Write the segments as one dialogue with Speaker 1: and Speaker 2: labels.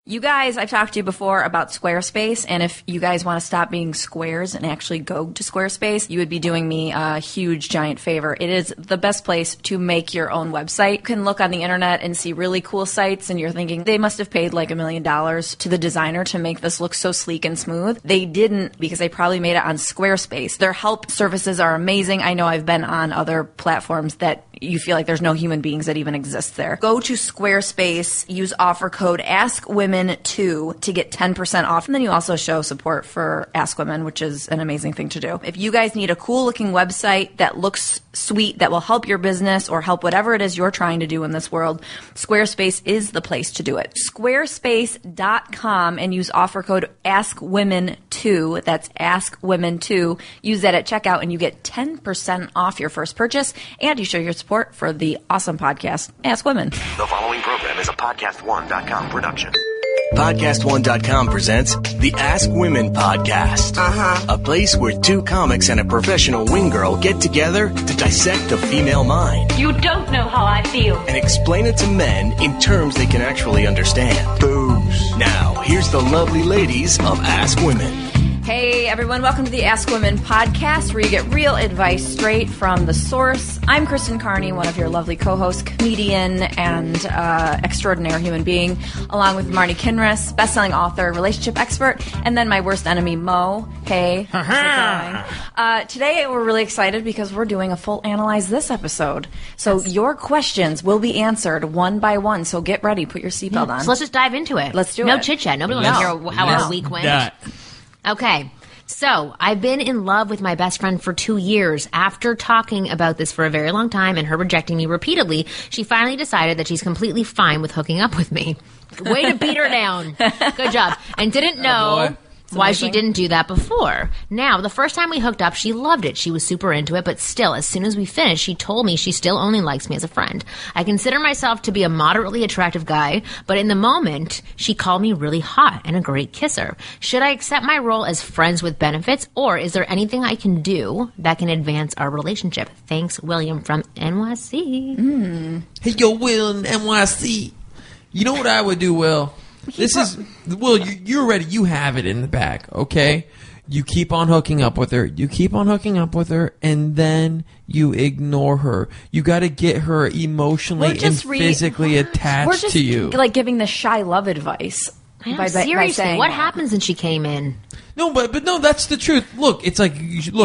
Speaker 1: You guys, I've talked to you before about Squarespace, and if you guys want to stop being squares and actually go to Squarespace, you would be doing me a huge, giant favor. It is the best place to make your own website. You can look on the internet and see really cool sites, and you're thinking, they must have paid like $1 million to the designer to make this look so sleek and smooth. They didn't, because they probably made it on Squarespace. Their help services are amazing. I know I've been on other platforms that you feel like there's no human beings that even exist there. Go to Squarespace, use offer code AskWomen2 to get 10% off. And then you also show support for Ask Women, which is an amazing thing to do. If you guys need a cool looking website that looks sweet, that will help your business or help whatever it is you're trying to do in this world, Squarespace is the place to do it. Squarespace.com and use offer code AskWomen2. That's AskWomen2. Use that at checkout and you get 10% off your first purchase, and you show your support for the awesome podcast, Ask Women.
Speaker 2: The following program is a PodcastOne.com production.
Speaker 3: PodcastOne.com presents the Ask Women Podcast. A place where two comics and a professional wing girl get together to dissect the female mind.
Speaker 4: You don't know how I feel.
Speaker 3: And explain it to men in terms they can actually understand. Booze. Now, here's the lovely ladies of Ask Women.
Speaker 1: Hey everyone, welcome to the Ask Women podcast, where you get real advice straight from the source. I'm Kristen Carney, one of your lovely co-hosts, comedian, and extraordinary human being, along with Marni Kinrys, best-selling author, relationship expert, and then my worst enemy, Mo. Hey, how's it going? Today we're really excited because we're doing a full Analyze This episode. So your questions will be answered one by one, so get ready, put your seatbelt on.
Speaker 5: So let's just dive into it.
Speaker 1: Let's do it.
Speaker 5: No chit-chat. Nobody wants to hear how our week went. Okay, so I've been in love with my best friend for 2 years. After talking about this for a very long time and her rejecting me repeatedly, she finally decided that she's completely fine with hooking up with me. Way to beat her down. Good job. And didn't know why she didn't do that before. Now, the first time we hooked up, she loved it. She was super into it, but still, as soon as we finished, she told me she still only likes me as a friend. I consider myself to be a moderately attractive guy, but in the moment, she called me really hot and a great kisser. Should I accept my role as friends with benefits, or is there anything I can do that can advance our relationship? Thanks, William from NYC.
Speaker 6: Hey, yo, Will in NYC. You know what I would do, Will? Will, you're ready. You have it in the bag, okay? You keep on hooking up with her. And then you ignore her. You got to get her emotionally and physically attached to you.
Speaker 1: We're just like giving the shy love advice.
Speaker 5: Seriously, what happens when she came in?
Speaker 6: No, but no, that's the truth. Look, it's like,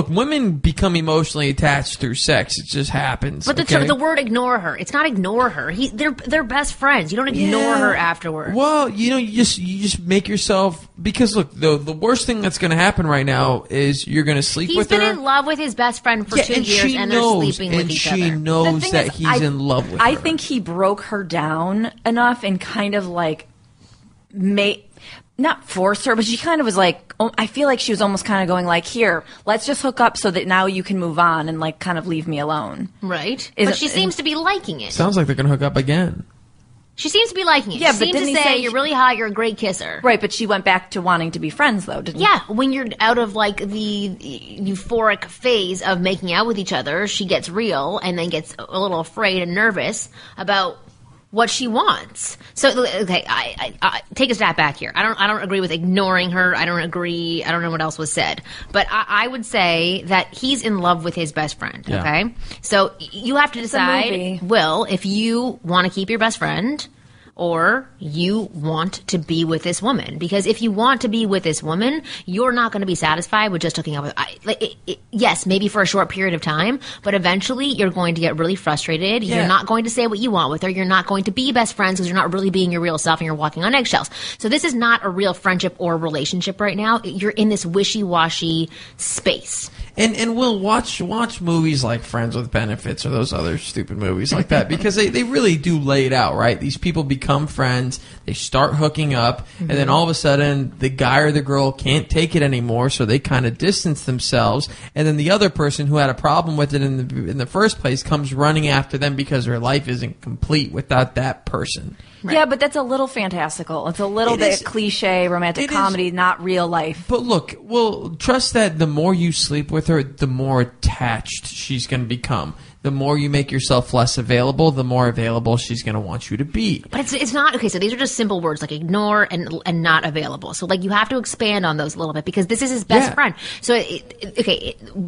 Speaker 6: women become emotionally attached through sex. It just happens.
Speaker 5: But the word ignore her. It's not ignore her. They're best friends. You don't ignore her afterwards.
Speaker 6: Well, you just make yourself, because look, the worst thing that's going to happen right now is you're going to sleep with her.
Speaker 5: He's been in love with his best friend for 2 years, and they're sleeping with each other.
Speaker 6: And she knows that he's in love with her.
Speaker 1: I think he broke her down enough and kind of like not force her, but she kind of was like, I feel like she was almost kind of going like, here, let's just hook up so that now you can move on and like kind of leave me alone.
Speaker 5: Right. But she seems to be liking it.
Speaker 6: Sounds like they're going to hook up again.
Speaker 5: She seems to be liking it.
Speaker 1: Yeah,
Speaker 5: she
Speaker 1: but
Speaker 5: seems to say, you're really hot, you're a great kisser.
Speaker 1: Right, but she went back to wanting to be friends, though, didn't she?
Speaker 5: Yeah, when you're out of, like, the euphoric phase of making out with each other, she gets real and then gets a little afraid and nervous about what she wants. So, okay, I take a step back here. I don't agree with ignoring her. I don't know what else was said. But I would say that he's in love with his best friend, okay? So you have to decide, Will, if you want to keep your best friend or you want to be with this woman. Because if you want to be with this woman, you're not going to be satisfied with just hooking up with yes, maybe for a short period of time, but eventually you're going to get really frustrated. Yeah. You're not going to say what you want with her. You're not going to be best friends because you're not really being your real self and you're walking on eggshells. So this is not a real friendship or relationship right now. You're in this wishy-washy space.
Speaker 6: And we'll watch movies like Friends with Benefits or those other stupid movies like that because they really do lay it out, right? These people become friends, they start hooking up, and then all of a sudden the guy or the girl can't take it anymore, so they kind of distance themselves, and then the other person who had a problem with it in the first place comes running after them because their life isn't complete without that person.
Speaker 1: Right. Yeah, but that's a little fantastical. It's a little bit cliche, romantic comedy, not real life.
Speaker 6: But look, well, trust that the more you sleep with her, the more attached she's going to become. the more you make yourself less available, the more available she's going to want you to be.
Speaker 5: But it's not okay. So these are just simple words like ignore and not available. So like you have to expand on those a little bit because this is his best friend. So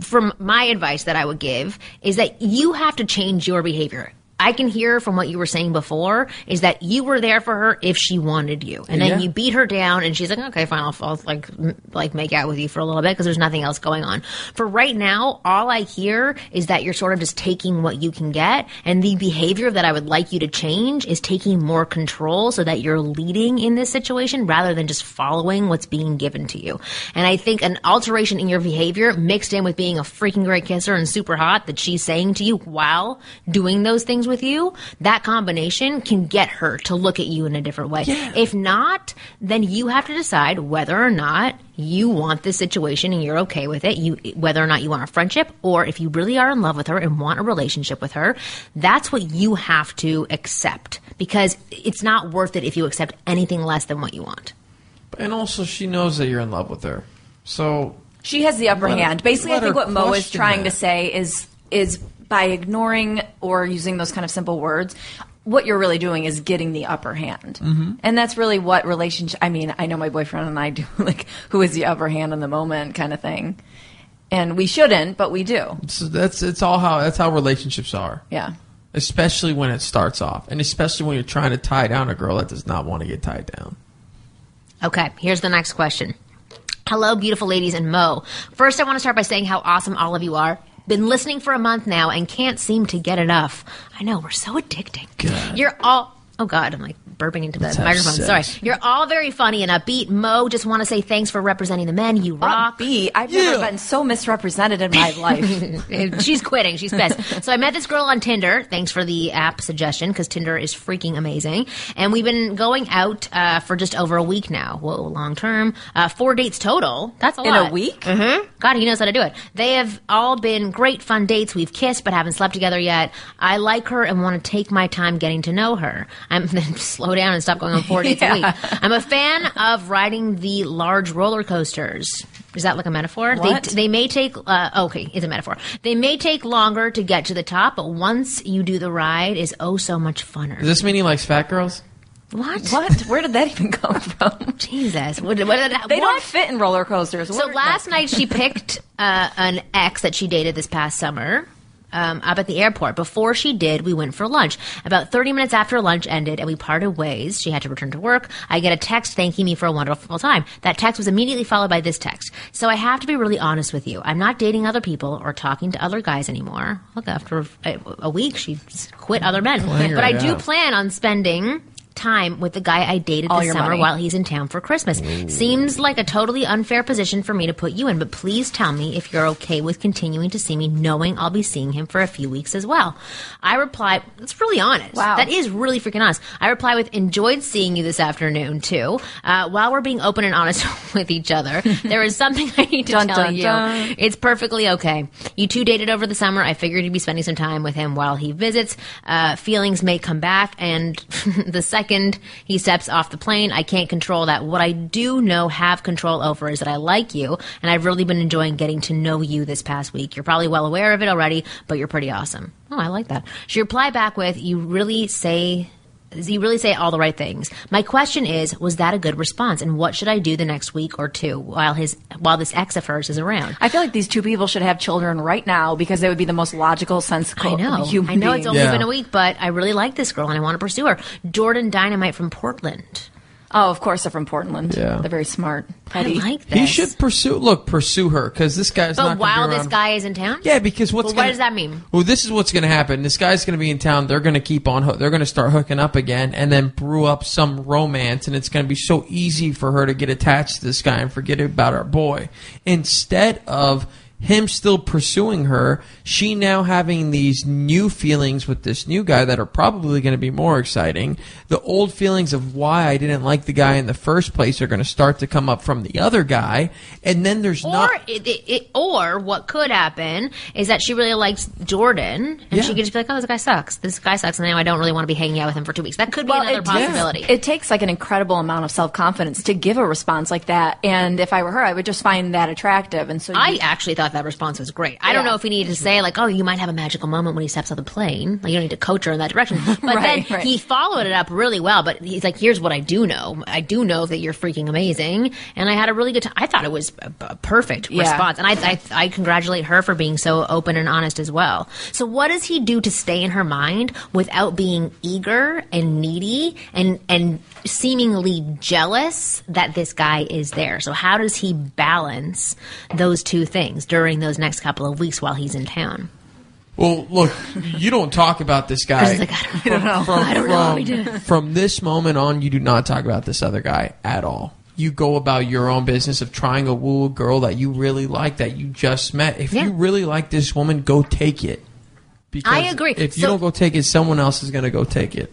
Speaker 5: from my advice that I would give is that you have to change your behavior. I can hear from what you were saying before is that you were there for her if she wanted you. And then you beat her down and she's like, okay, fine, I'll like make out with you for a little bit because there's nothing else going on. For right now, all I hear is that you're sort of just taking what you can get. And the behavior that I would like you to change is taking more control so that you're leading in this situation rather than just following what's being given to you. And I think an alteration in your behavior mixed in with being a freaking great kisser and super hot that she's saying to you while doing those things with you, that combination can get her to look at you in a different way. Yeah. If not, then you have to decide whether or not you want this situation and you're okay with it, whether or not you want a friendship, or if you really are in love with her and want a relationship with her, that's what you have to accept because it's not worth it if you accept anything less than what you want.
Speaker 6: And also, she knows that you're in love with her. So
Speaker 1: she has the upper hand. Basically, I think what Mo is trying to say is by ignoring or using those kind of simple words, what you're really doing is getting the upper hand. Mm-hmm. And that's really what relationship, I mean, I know my boyfriend and I do, like, who is the upper hand in the moment kind of thing. And we shouldn't, but we do.
Speaker 6: So that's how relationships are.
Speaker 1: Yeah.
Speaker 6: Especially when it starts off. And especially when you're trying to tie down a girl that does not want to get tied down.
Speaker 5: Okay, here's the next question. Hello, beautiful ladies and Mo. First, I want to start by saying how awesome all of you are. Been listening for a month now and can't seem to get enough. I know, we're so addicting.
Speaker 6: God.
Speaker 5: You're all... Oh, God, I'm like burping into the microphone. Sorry. You're all very funny and upbeat. Mo, just want to say thanks for representing the men. You rock.
Speaker 1: Upbeat? I've never been so misrepresented in my life.
Speaker 5: She's quitting. She's pissed. So I met this girl on Tinder. Thanks for the app suggestion because Tinder is freaking amazing. And we've been going out for just over a week now. Whoa, long term. 4 dates total. That's a lot.
Speaker 1: In a week?
Speaker 5: Mm-hmm. God, he knows how to do it. They have all been great, fun dates. We've kissed but haven't slept together yet. I like her and want to take my time getting to know her. Slow down and stop going on 4 dates a week. I'm a fan of riding the large roller coasters. Is that like a metaphor?
Speaker 1: What?
Speaker 5: They may take, okay, it's a metaphor. They may take longer to get to the top, but once you do the ride, is oh so much funner.
Speaker 6: Does this mean he likes fat girls?
Speaker 5: What?
Speaker 1: Where did that even come from?
Speaker 5: Jesus. They
Speaker 1: don't fit in roller coasters.
Speaker 5: So last night she picked an ex that she dated this past summer. Up at the airport. Before she did, we went for lunch. About 30 minutes after lunch ended and we parted ways, she had to return to work, I get a text thanking me for a wonderful time. That text was immediately followed by this text. So I have to be really honest with you. I'm not dating other people or talking to other guys anymore. Look, after a week, she quit other men. But I do plan on spending time with the guy I dated this summer while he's in town for Christmas. Ooh. Seems like a totally unfair position for me to put you in, but please tell me if you're okay with continuing to see me knowing I'll be seeing him for a few weeks as well. I reply, that's really honest.
Speaker 1: Wow.
Speaker 5: That is really freaking honest. I reply with, enjoyed seeing you this afternoon too. While we're being open and honest with each other, there is something I need to tell you. It's perfectly okay. You two dated over the summer. I figured you'd be spending some time with him while he visits. Feelings may come back, and the second he steps off the plane, I can't control that. What I do have control over is that I like you, and I've really been enjoying getting to know you this past week. You're probably well aware of it already, but you're pretty awesome. Oh, I like that. She replied back with, you really say all the right things. My question is, was that a good response? And what should I do the next week or two while this ex of hers is around?
Speaker 1: I feel like these two people should have children right now because they would be the most logical, sensible human
Speaker 5: I know
Speaker 1: beings.
Speaker 5: it's only been a week, but I really like this girl and I want to pursue her. Jordan Dynamite from Portland.
Speaker 1: Oh, of course they're from Portland.
Speaker 6: Yeah.
Speaker 1: They're very smart.
Speaker 5: I like this.
Speaker 6: He should pursue her because this guy's not going to be around.
Speaker 5: But while this guy is in town?
Speaker 6: Yeah, because what does
Speaker 5: that mean?
Speaker 6: Well, this is what's going to happen. This guy's going to be in town. They're going to they're going to start hooking up again and then brew up some romance, and it's going to be so easy for her to get attached to this guy and forget about our boy. Instead of him still pursuing her, she now having these new feelings with this new guy that are probably going to be more exciting. The old feelings of why I didn't like the guy in the first place are going to start to come up from the other guy, and then there's
Speaker 5: or what could happen is that she really likes Jordan, and she could just be like, "Oh, this guy sucks. This guy sucks," and now I don't really want to be hanging out with him for 2 weeks. That could be another possibility.
Speaker 1: It takes like an incredible amount of self-confidence to give a response like that, and if I were her, I would just find that attractive. And so
Speaker 5: I actually thought that response was great. I don't know if he needed to say, like, oh, you might have a magical moment when he steps off the plane. Like, you don't need to coach her in that direction. But then he followed it up really well. But he's like, here's what I do know. I do know that you're freaking amazing. And I had a really good time. I thought it was a perfect response. And I congratulate her for being so open and honest as well. So what does he do to stay in her mind without being eager and needy and seemingly jealous that this guy is there? So how does he balance those two things during those next couple of weeks while he's in town?
Speaker 6: Well, look, you don't talk about this guy.
Speaker 5: Like, I don't know.
Speaker 6: From this moment on, you do not talk about this other guy at all. You go about your own business of trying to woo a girl that you really like, that you just met. If you really like this woman, go take it. Because
Speaker 5: I agree.
Speaker 6: If you don't go take it, someone else is going to go take it.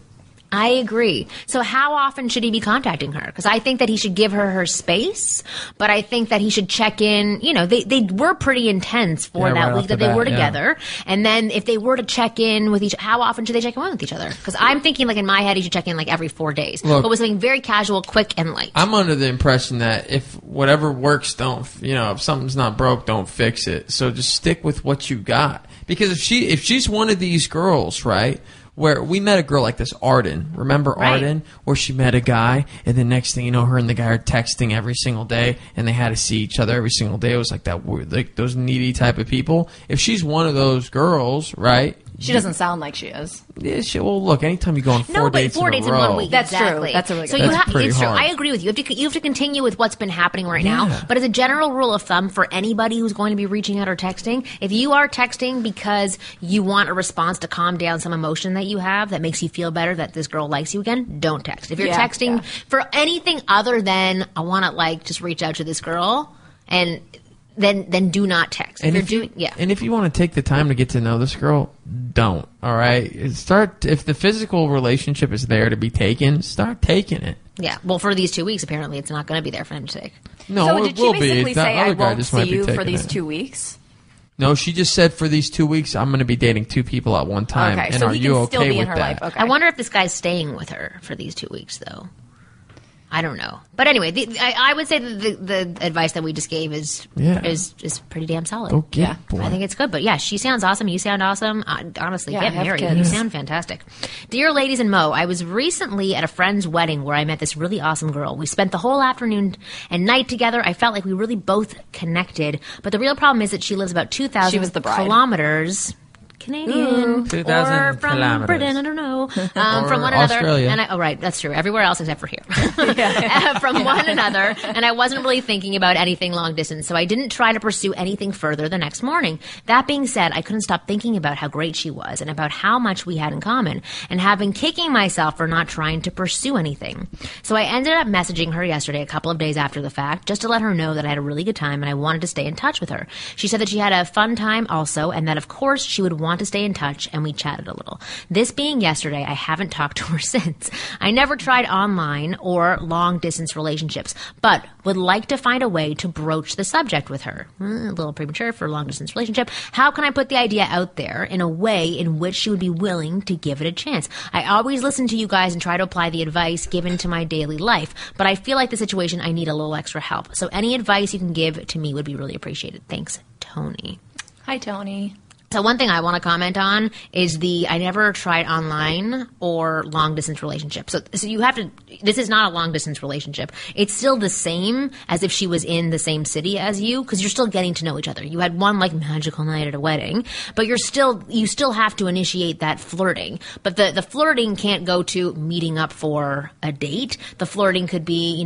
Speaker 5: I agree. So how often should he be contacting her? Because I think that he should give her space, but I think that he should check in. You know, they were pretty intense for that week that they were together. Yeah. And then if they were to check in with how often should they check in with each other? Because I'm thinking, like, in my head, he should check in like every 4 days. Look, but with something very casual, quick, and light.
Speaker 6: I'm under the impression that if whatever works, if something's not broke, don't fix it. So just stick with what you got. Because if she's one of these girls, right, where we met a girl like this, Arden. Remember Arden? Where she met a guy, and the next thing you know, her and the guy are texting every single day, and they had to see each other every single day. It was like that, like those needy type of people. If she's one of those girls, right?
Speaker 1: She doesn't sound like she is.
Speaker 6: Yeah, well, look, anytime you go on 4 dates in a row.
Speaker 5: In 1 week.
Speaker 1: That's
Speaker 5: exactly.
Speaker 1: true. That's a really good
Speaker 5: point.
Speaker 6: It's true.
Speaker 5: I agree with you. You have to continue with what's been happening right now. But as a general rule of thumb for anybody who's going to be reaching out or texting, if you are texting because you want a response to calm down some emotion that you have that makes you feel better that this girl likes you again, don't text. If you're texting for anything other than I want to just reach out to this girl, and then do not text.
Speaker 6: And if you want to take the time to get to know this girl, don't. All right, if the physical relationship is there to be taken, start taking it.
Speaker 5: Yeah. Well, for these 2 weeks, apparently, it's not going to be there for him to take.
Speaker 6: No,
Speaker 1: so
Speaker 6: it
Speaker 1: did she
Speaker 6: will
Speaker 1: basically
Speaker 6: be.
Speaker 1: say, "I won't see you for
Speaker 6: these
Speaker 1: 2 weeks"?
Speaker 6: No, she just said for these 2 weeks, I'm going to be dating 2 people at one time.
Speaker 1: Okay,
Speaker 6: and
Speaker 1: so
Speaker 6: are
Speaker 1: he
Speaker 6: you
Speaker 1: can
Speaker 6: okay
Speaker 1: still be in
Speaker 6: with
Speaker 1: her
Speaker 6: that?
Speaker 1: life. Okay.
Speaker 5: I wonder if this guy's staying with her for these 2 weeks, though. I don't know. But anyway, I would say that the advice that we just gave is pretty damn solid.
Speaker 6: Oh, yeah. Boy.
Speaker 5: I think it's good. But yeah, she sounds awesome. You sound awesome. Honestly, get married.
Speaker 1: Kids.
Speaker 5: You sound fantastic. Dear ladies and Mo, I was recently at a friend's wedding where I met this really awesome girl. We spent the whole afternoon and night together. I felt like we really both connected. But the real problem is that she lives about 2,000 kilometers... Canadian,
Speaker 6: 2,000
Speaker 5: or from
Speaker 6: kilometers.
Speaker 5: Britain, I don't know, from one
Speaker 6: Australia.
Speaker 5: another. Right, that's true. Everywhere else except for here. From one another, and I wasn't really thinking about anything long distance, so I didn't try to pursue anything further the next morning. That being said, I couldn't stop thinking about how great she was and about how much we had in common, and have been kicking myself for not trying to pursue anything. So I ended up messaging her yesterday, a couple of days after the fact, just to let her know that I had a really good time and I wanted to stay in touch with her. She said that she had a fun time also, and that of course she would want to stay in touch, and we chatted a little. This being yesterday, I haven't talked to her since. I never tried online or long-distance relationships, but would like to find a way to broach the subject with her. A little premature for a long-distance relationship. How can I put the idea out there in a way in which she would be willing to give it a chance? I always listen to you guys and try to apply the advice given to my daily life, but I feel like the situation, I need a little extra help. So any advice you can give to me would be really appreciated. Thanks, Tony.
Speaker 1: Hi, Tony.
Speaker 5: So one thing I want to comment on is I never tried online or long distance relationship. So you have to, this is not a long distance relationship. It's still the same as if she was in the same city as you, because you're still getting to know each other. You had one magical night at a wedding, but you still have to initiate that flirting. But the flirting can't go to meeting up for a date. The flirting could be,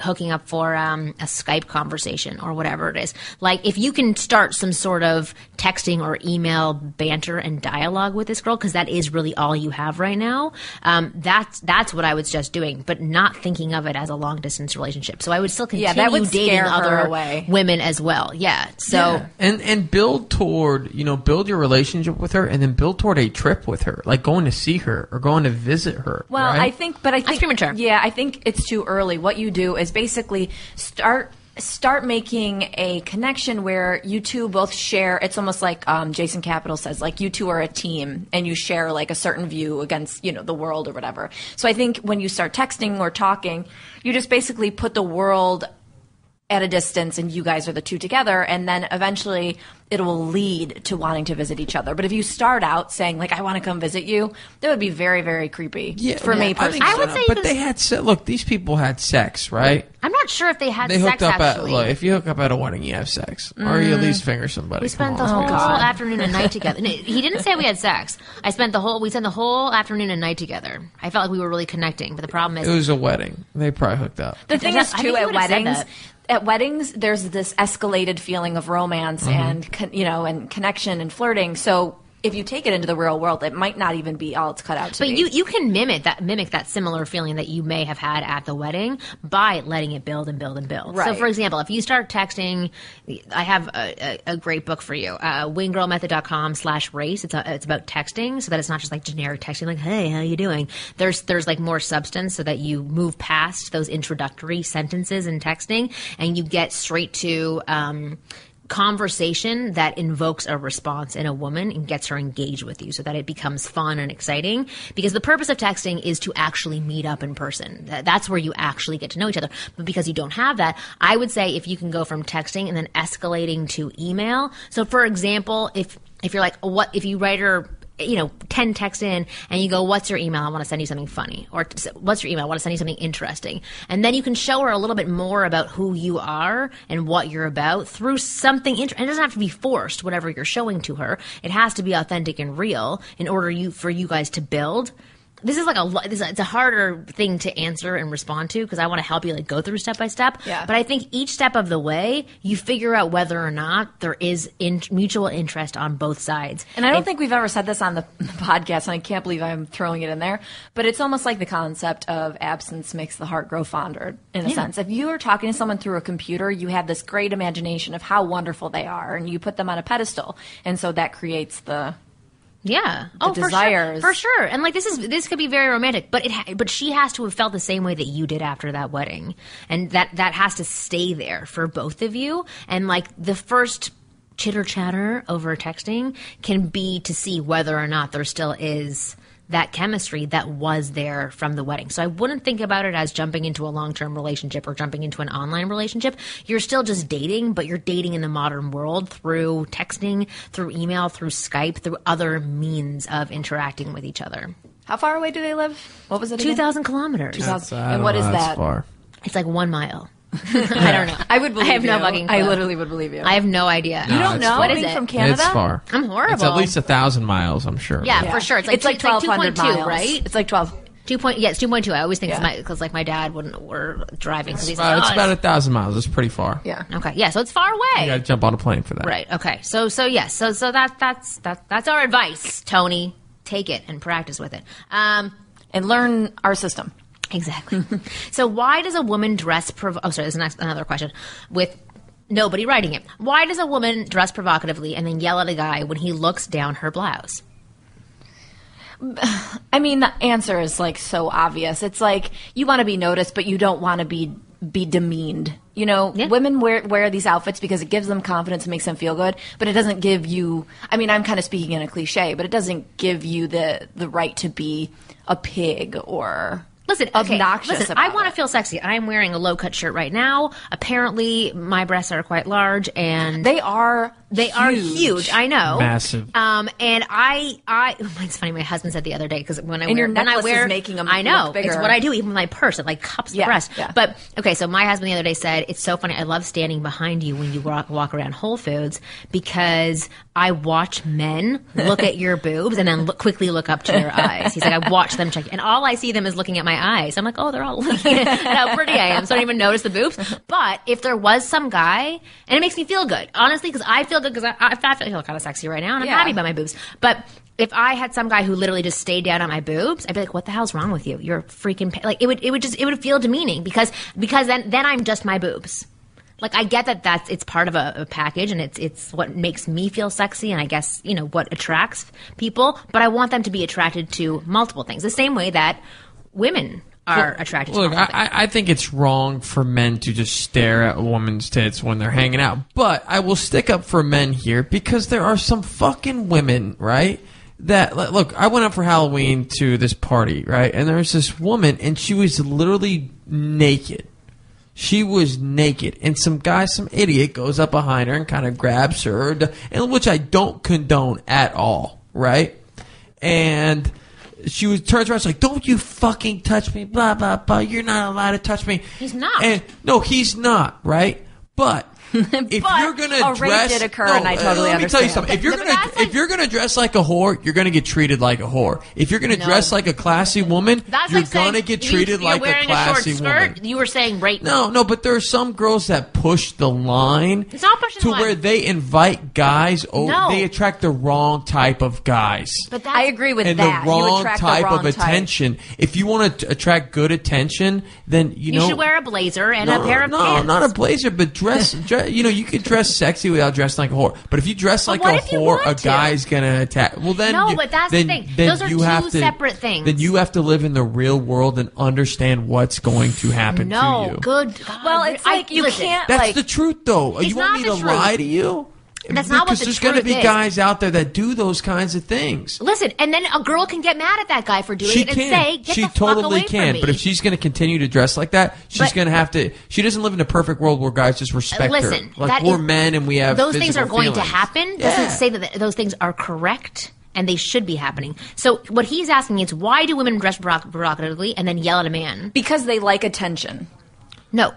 Speaker 5: hooking up for a Skype conversation or whatever it is. Like if you can start some sort of texting or email banter and dialogue with this girl, because that is really all you have right now, that's what I would suggest doing, but not thinking of it as a long distance relationship. So I would still continue
Speaker 1: that would
Speaker 5: dating other
Speaker 1: away.
Speaker 5: Women as well. Yeah. So
Speaker 6: and build toward, build your relationship with her, and then build toward a trip with her, like going to see her or going to visit her.
Speaker 1: Well,
Speaker 6: right?
Speaker 1: I think
Speaker 5: that's premature.
Speaker 1: Yeah, I think it's too early. What you do is basically start making a connection where you two both share. It's almost like Jason Capital says, like you two are a team and you share like a certain view against the world or whatever. So I think when you start texting or talking, you just basically put the world at a distance and you guys are the two together, and then eventually it will lead to wanting to visit each other. But if you start out saying, like, I want to come visit you, that would be very, very creepy for me personally.
Speaker 5: I would say
Speaker 6: but they had look, these people had sex, right?
Speaker 5: I'm not sure if they had
Speaker 6: They hooked
Speaker 5: sex,
Speaker 6: up
Speaker 5: actually.
Speaker 6: look, if you hook up at a wedding, you have sex. Or you at least finger somebody.
Speaker 5: We spent the
Speaker 6: Come on.
Speaker 5: whole afternoon and night together. No, he didn't say we had sex. We spent the whole afternoon and night together. I felt like we were really connecting, but the problem is...
Speaker 6: It was a wedding. They probably hooked up.
Speaker 1: The thing is,
Speaker 5: I
Speaker 1: too,
Speaker 5: think you
Speaker 1: at
Speaker 5: would've said
Speaker 1: weddings...
Speaker 5: that.
Speaker 1: At weddings, there's this escalated feeling of romance and and connection and flirting. So if you take it into the real world, it might not even be all it's cut out to
Speaker 5: But
Speaker 1: be.
Speaker 5: you can mimic that similar feeling that you may have had at the wedding by letting it build and build and build.
Speaker 1: Right.
Speaker 5: So, for example, if you start texting, I have a great book for you, winggirlmethod.com/race. It's about texting, so that it's not just like generic texting, like, hey, how you doing? There's like more substance, so that you move past those introductory sentences in texting and you get straight to conversation that invokes a response in a woman and gets her engaged with you, so that it becomes fun and exciting. Because the purpose of texting is to actually meet up in person. That's where you actually get to know each other. But because you don't have that, I would say if you can go from texting and then escalating to email. So, for example, if you're like, if you write her 10 texts in and you go, what's your email? I want to send you something funny. Or what's your email? I want to send you something interesting. And then you can show her a little bit more about who you are and what you're about through something and it doesn't have to be forced, whatever you're showing to her. It has to be authentic and real in order for you guys to build. This is it's a harder thing to answer and respond to because I want to help you go through step by step.
Speaker 1: Yeah.
Speaker 5: But I think each step of the way, you figure out whether or not there is mutual interest on both sides.
Speaker 1: And I don't think we've ever said this on the podcast, and I can't believe I'm throwing it in there, but it's almost like the concept of absence makes the heart grow fonder, in a sense. If you are talking to someone through a computer, you have this great imagination of how wonderful they are, and you put them on a pedestal. And so that creates the...
Speaker 5: Yeah.
Speaker 1: desires.
Speaker 5: For sure. And this could be very romantic, but she has to have felt the same way that you did after that wedding. And that has to stay there for both of you. And the first chitter chatter over texting can be to see whether or not there still is that chemistry that was there from the wedding. So I wouldn't think about it as jumping into a long-term relationship or jumping into an online relationship. You're still just dating, but you're dating in the modern world through texting, through email, through Skype, through other means of interacting with each other.
Speaker 1: How far away do they live? What was it again?
Speaker 5: 2,000 kilometers.
Speaker 1: 2,000. And what is that?
Speaker 6: Far.
Speaker 5: It's 1 mile. I don't know.
Speaker 1: I would believe
Speaker 5: I have no
Speaker 1: you.
Speaker 5: fucking clue.
Speaker 1: I literally would believe you.
Speaker 5: I have no idea.
Speaker 1: You don't
Speaker 6: it's
Speaker 1: know?
Speaker 6: far.
Speaker 5: What is
Speaker 1: Being
Speaker 5: it?
Speaker 1: from Canada?
Speaker 6: It's far.
Speaker 5: I'm horrible.
Speaker 6: It's at least 1,000 miles, I'm sure.
Speaker 5: Yeah, for sure. It's like
Speaker 1: 1,200
Speaker 5: 2.2,
Speaker 1: miles.
Speaker 5: right?
Speaker 1: It's like 12.
Speaker 5: 2 point, yeah, it's 2.2. I always think
Speaker 1: Yeah.
Speaker 5: because my dad were driving. So he's
Speaker 6: It's
Speaker 5: like,
Speaker 6: about 1,000 miles. It's pretty far.
Speaker 1: Yeah.
Speaker 5: okay, yeah, so it's far
Speaker 6: You
Speaker 5: away.
Speaker 6: got to jump on a plane for that.
Speaker 5: Right. Okay. So yes. So that's our advice, Tony. Take it and practice with it.
Speaker 1: And learn our system.
Speaker 5: Exactly. So why does a woman dress? Oh, sorry. There's another question with nobody writing it. Why does a woman dress provocatively and then yell at a guy when he looks down her blouse?
Speaker 1: I mean, the answer is so obvious. It's like you want to be noticed, but you don't want to be demeaned.
Speaker 5: Yeah.
Speaker 1: Women wear these outfits because it gives them confidence and makes them feel good, but it doesn't give you, I mean, I'm kind of speaking in a cliche, but it doesn't give you the right to be a pig or
Speaker 5: Listen,
Speaker 1: obnoxious
Speaker 5: listen,
Speaker 1: about
Speaker 5: I want to
Speaker 1: it.
Speaker 5: feel sexy. I'm wearing a low-cut shirt right now. Apparently, my breasts are quite large, and
Speaker 1: They are
Speaker 5: huge. I know,
Speaker 6: Massive.
Speaker 5: And it's funny. My husband said the other day because when I
Speaker 1: And
Speaker 5: wear,
Speaker 1: your
Speaker 5: when I
Speaker 1: necklace
Speaker 5: wear,
Speaker 1: is making 'em
Speaker 5: I know
Speaker 1: look bigger.
Speaker 5: it's what I do. Even with my purse, it cups the
Speaker 1: Yeah,
Speaker 5: breast.
Speaker 1: yeah.
Speaker 5: But okay, so my husband the other day said it's so funny. I love standing behind you when you walk around Whole Foods because I watch men look at your boobs and then quickly look up to their eyes. He's like, I watch them check, and all I see them is looking at my eyes. I'm like, oh, they're all looking at how pretty I am, so I don't even notice the boobs. But if there was some guy, and it makes me feel good, honestly, because I feel good because I feel kind of sexy right now, and I'm
Speaker 1: Yeah.
Speaker 5: happy about my boobs. But if I had some guy who literally just stayed down on my boobs, I'd be like, "What the hell's wrong with you? You're freaking it would feel demeaning because then I'm just my boobs." I get that it's part of a package and it's what makes me feel sexy and I guess, what attracts people, but I want them to be attracted to multiple things. The same way that women are attracted to
Speaker 6: Look,
Speaker 5: multiple things.
Speaker 6: I think it's wrong for men to just stare at a woman's tits when they're hanging out. But I will stick up for men here because there are some fucking women, right? That, look, I went up for Halloween to this party, right? And there was this woman and she was literally naked. she was naked, and some idiot goes up behind her and kind of grabs her, and which I don't condone at all, right? And she turns around, she's like, "Don't you fucking touch me, blah, blah, blah. You're not allowed to touch me."
Speaker 5: He's not.
Speaker 6: And, no, he's not, right? But if you're gonna
Speaker 1: a
Speaker 6: dress,
Speaker 1: rape did occur, and I totally
Speaker 6: let me tell you
Speaker 1: understand.
Speaker 6: something. If you're gonna dress like a whore, you're gonna get treated like a whore. If you're gonna dress like a classy woman,
Speaker 5: That's
Speaker 6: you're
Speaker 5: like saying
Speaker 6: gonna get treated
Speaker 5: you're
Speaker 6: like
Speaker 5: wearing
Speaker 6: a classy
Speaker 5: short skirt,
Speaker 6: woman.
Speaker 5: You were saying rape.
Speaker 6: No, but there are some girls that push the line
Speaker 5: It's not pushing
Speaker 6: to
Speaker 5: the line.
Speaker 6: where they invite guys over.
Speaker 5: No.
Speaker 6: They attract the wrong type of guys.
Speaker 5: But that's,
Speaker 1: I agree with
Speaker 6: And
Speaker 1: that.
Speaker 6: the
Speaker 1: You
Speaker 6: wrong
Speaker 1: attract
Speaker 6: type
Speaker 1: the wrong
Speaker 6: of attention. If you want to attract good attention, then
Speaker 5: You should wear a blazer and a pair of pants.
Speaker 6: not a blazer, but dress. You can dress sexy without dressing like a whore. But if you dress like
Speaker 5: what
Speaker 6: a
Speaker 5: if you
Speaker 6: whore,
Speaker 5: want
Speaker 6: a
Speaker 5: to?
Speaker 6: guy's gonna attack. Well, then
Speaker 5: No, but that's the thing. Those are
Speaker 6: you
Speaker 5: two
Speaker 6: have to,
Speaker 5: separate things.
Speaker 6: Then you have to live in the real world and understand what's going to happen to
Speaker 5: No,
Speaker 6: you.
Speaker 5: good God.
Speaker 1: Well, it's like you
Speaker 5: listen,
Speaker 1: can't.
Speaker 6: That's
Speaker 1: like,
Speaker 6: the truth, though.
Speaker 5: It's
Speaker 6: You want
Speaker 5: not
Speaker 6: me
Speaker 5: the
Speaker 6: to
Speaker 5: truth.
Speaker 6: lie to you?
Speaker 5: That's not what
Speaker 6: Because
Speaker 5: the
Speaker 6: there's going to
Speaker 5: truth
Speaker 6: be
Speaker 5: is.
Speaker 6: guys out there that do those kinds of things.
Speaker 5: Listen, and then a girl can get mad at that guy for doing
Speaker 6: She
Speaker 5: it and
Speaker 6: can.
Speaker 5: say, "Get
Speaker 6: She
Speaker 5: the fuck
Speaker 6: totally
Speaker 5: away
Speaker 6: can.
Speaker 5: from me."
Speaker 6: But if she's going to continue to dress like that, she's
Speaker 5: But-
Speaker 6: going to have to. She doesn't live in a perfect world where guys just respect
Speaker 5: Listen,
Speaker 6: her. Like
Speaker 5: that
Speaker 6: we're
Speaker 5: is-
Speaker 6: men and we have
Speaker 5: those things are
Speaker 6: physical
Speaker 5: going to
Speaker 6: feelings.
Speaker 5: happen.
Speaker 6: Yeah.
Speaker 5: Doesn't say that those things are correct. And they should be happening. So what he's asking is, why do women dress provocatively and then yell at a man?
Speaker 1: because they like attention.
Speaker 5: No,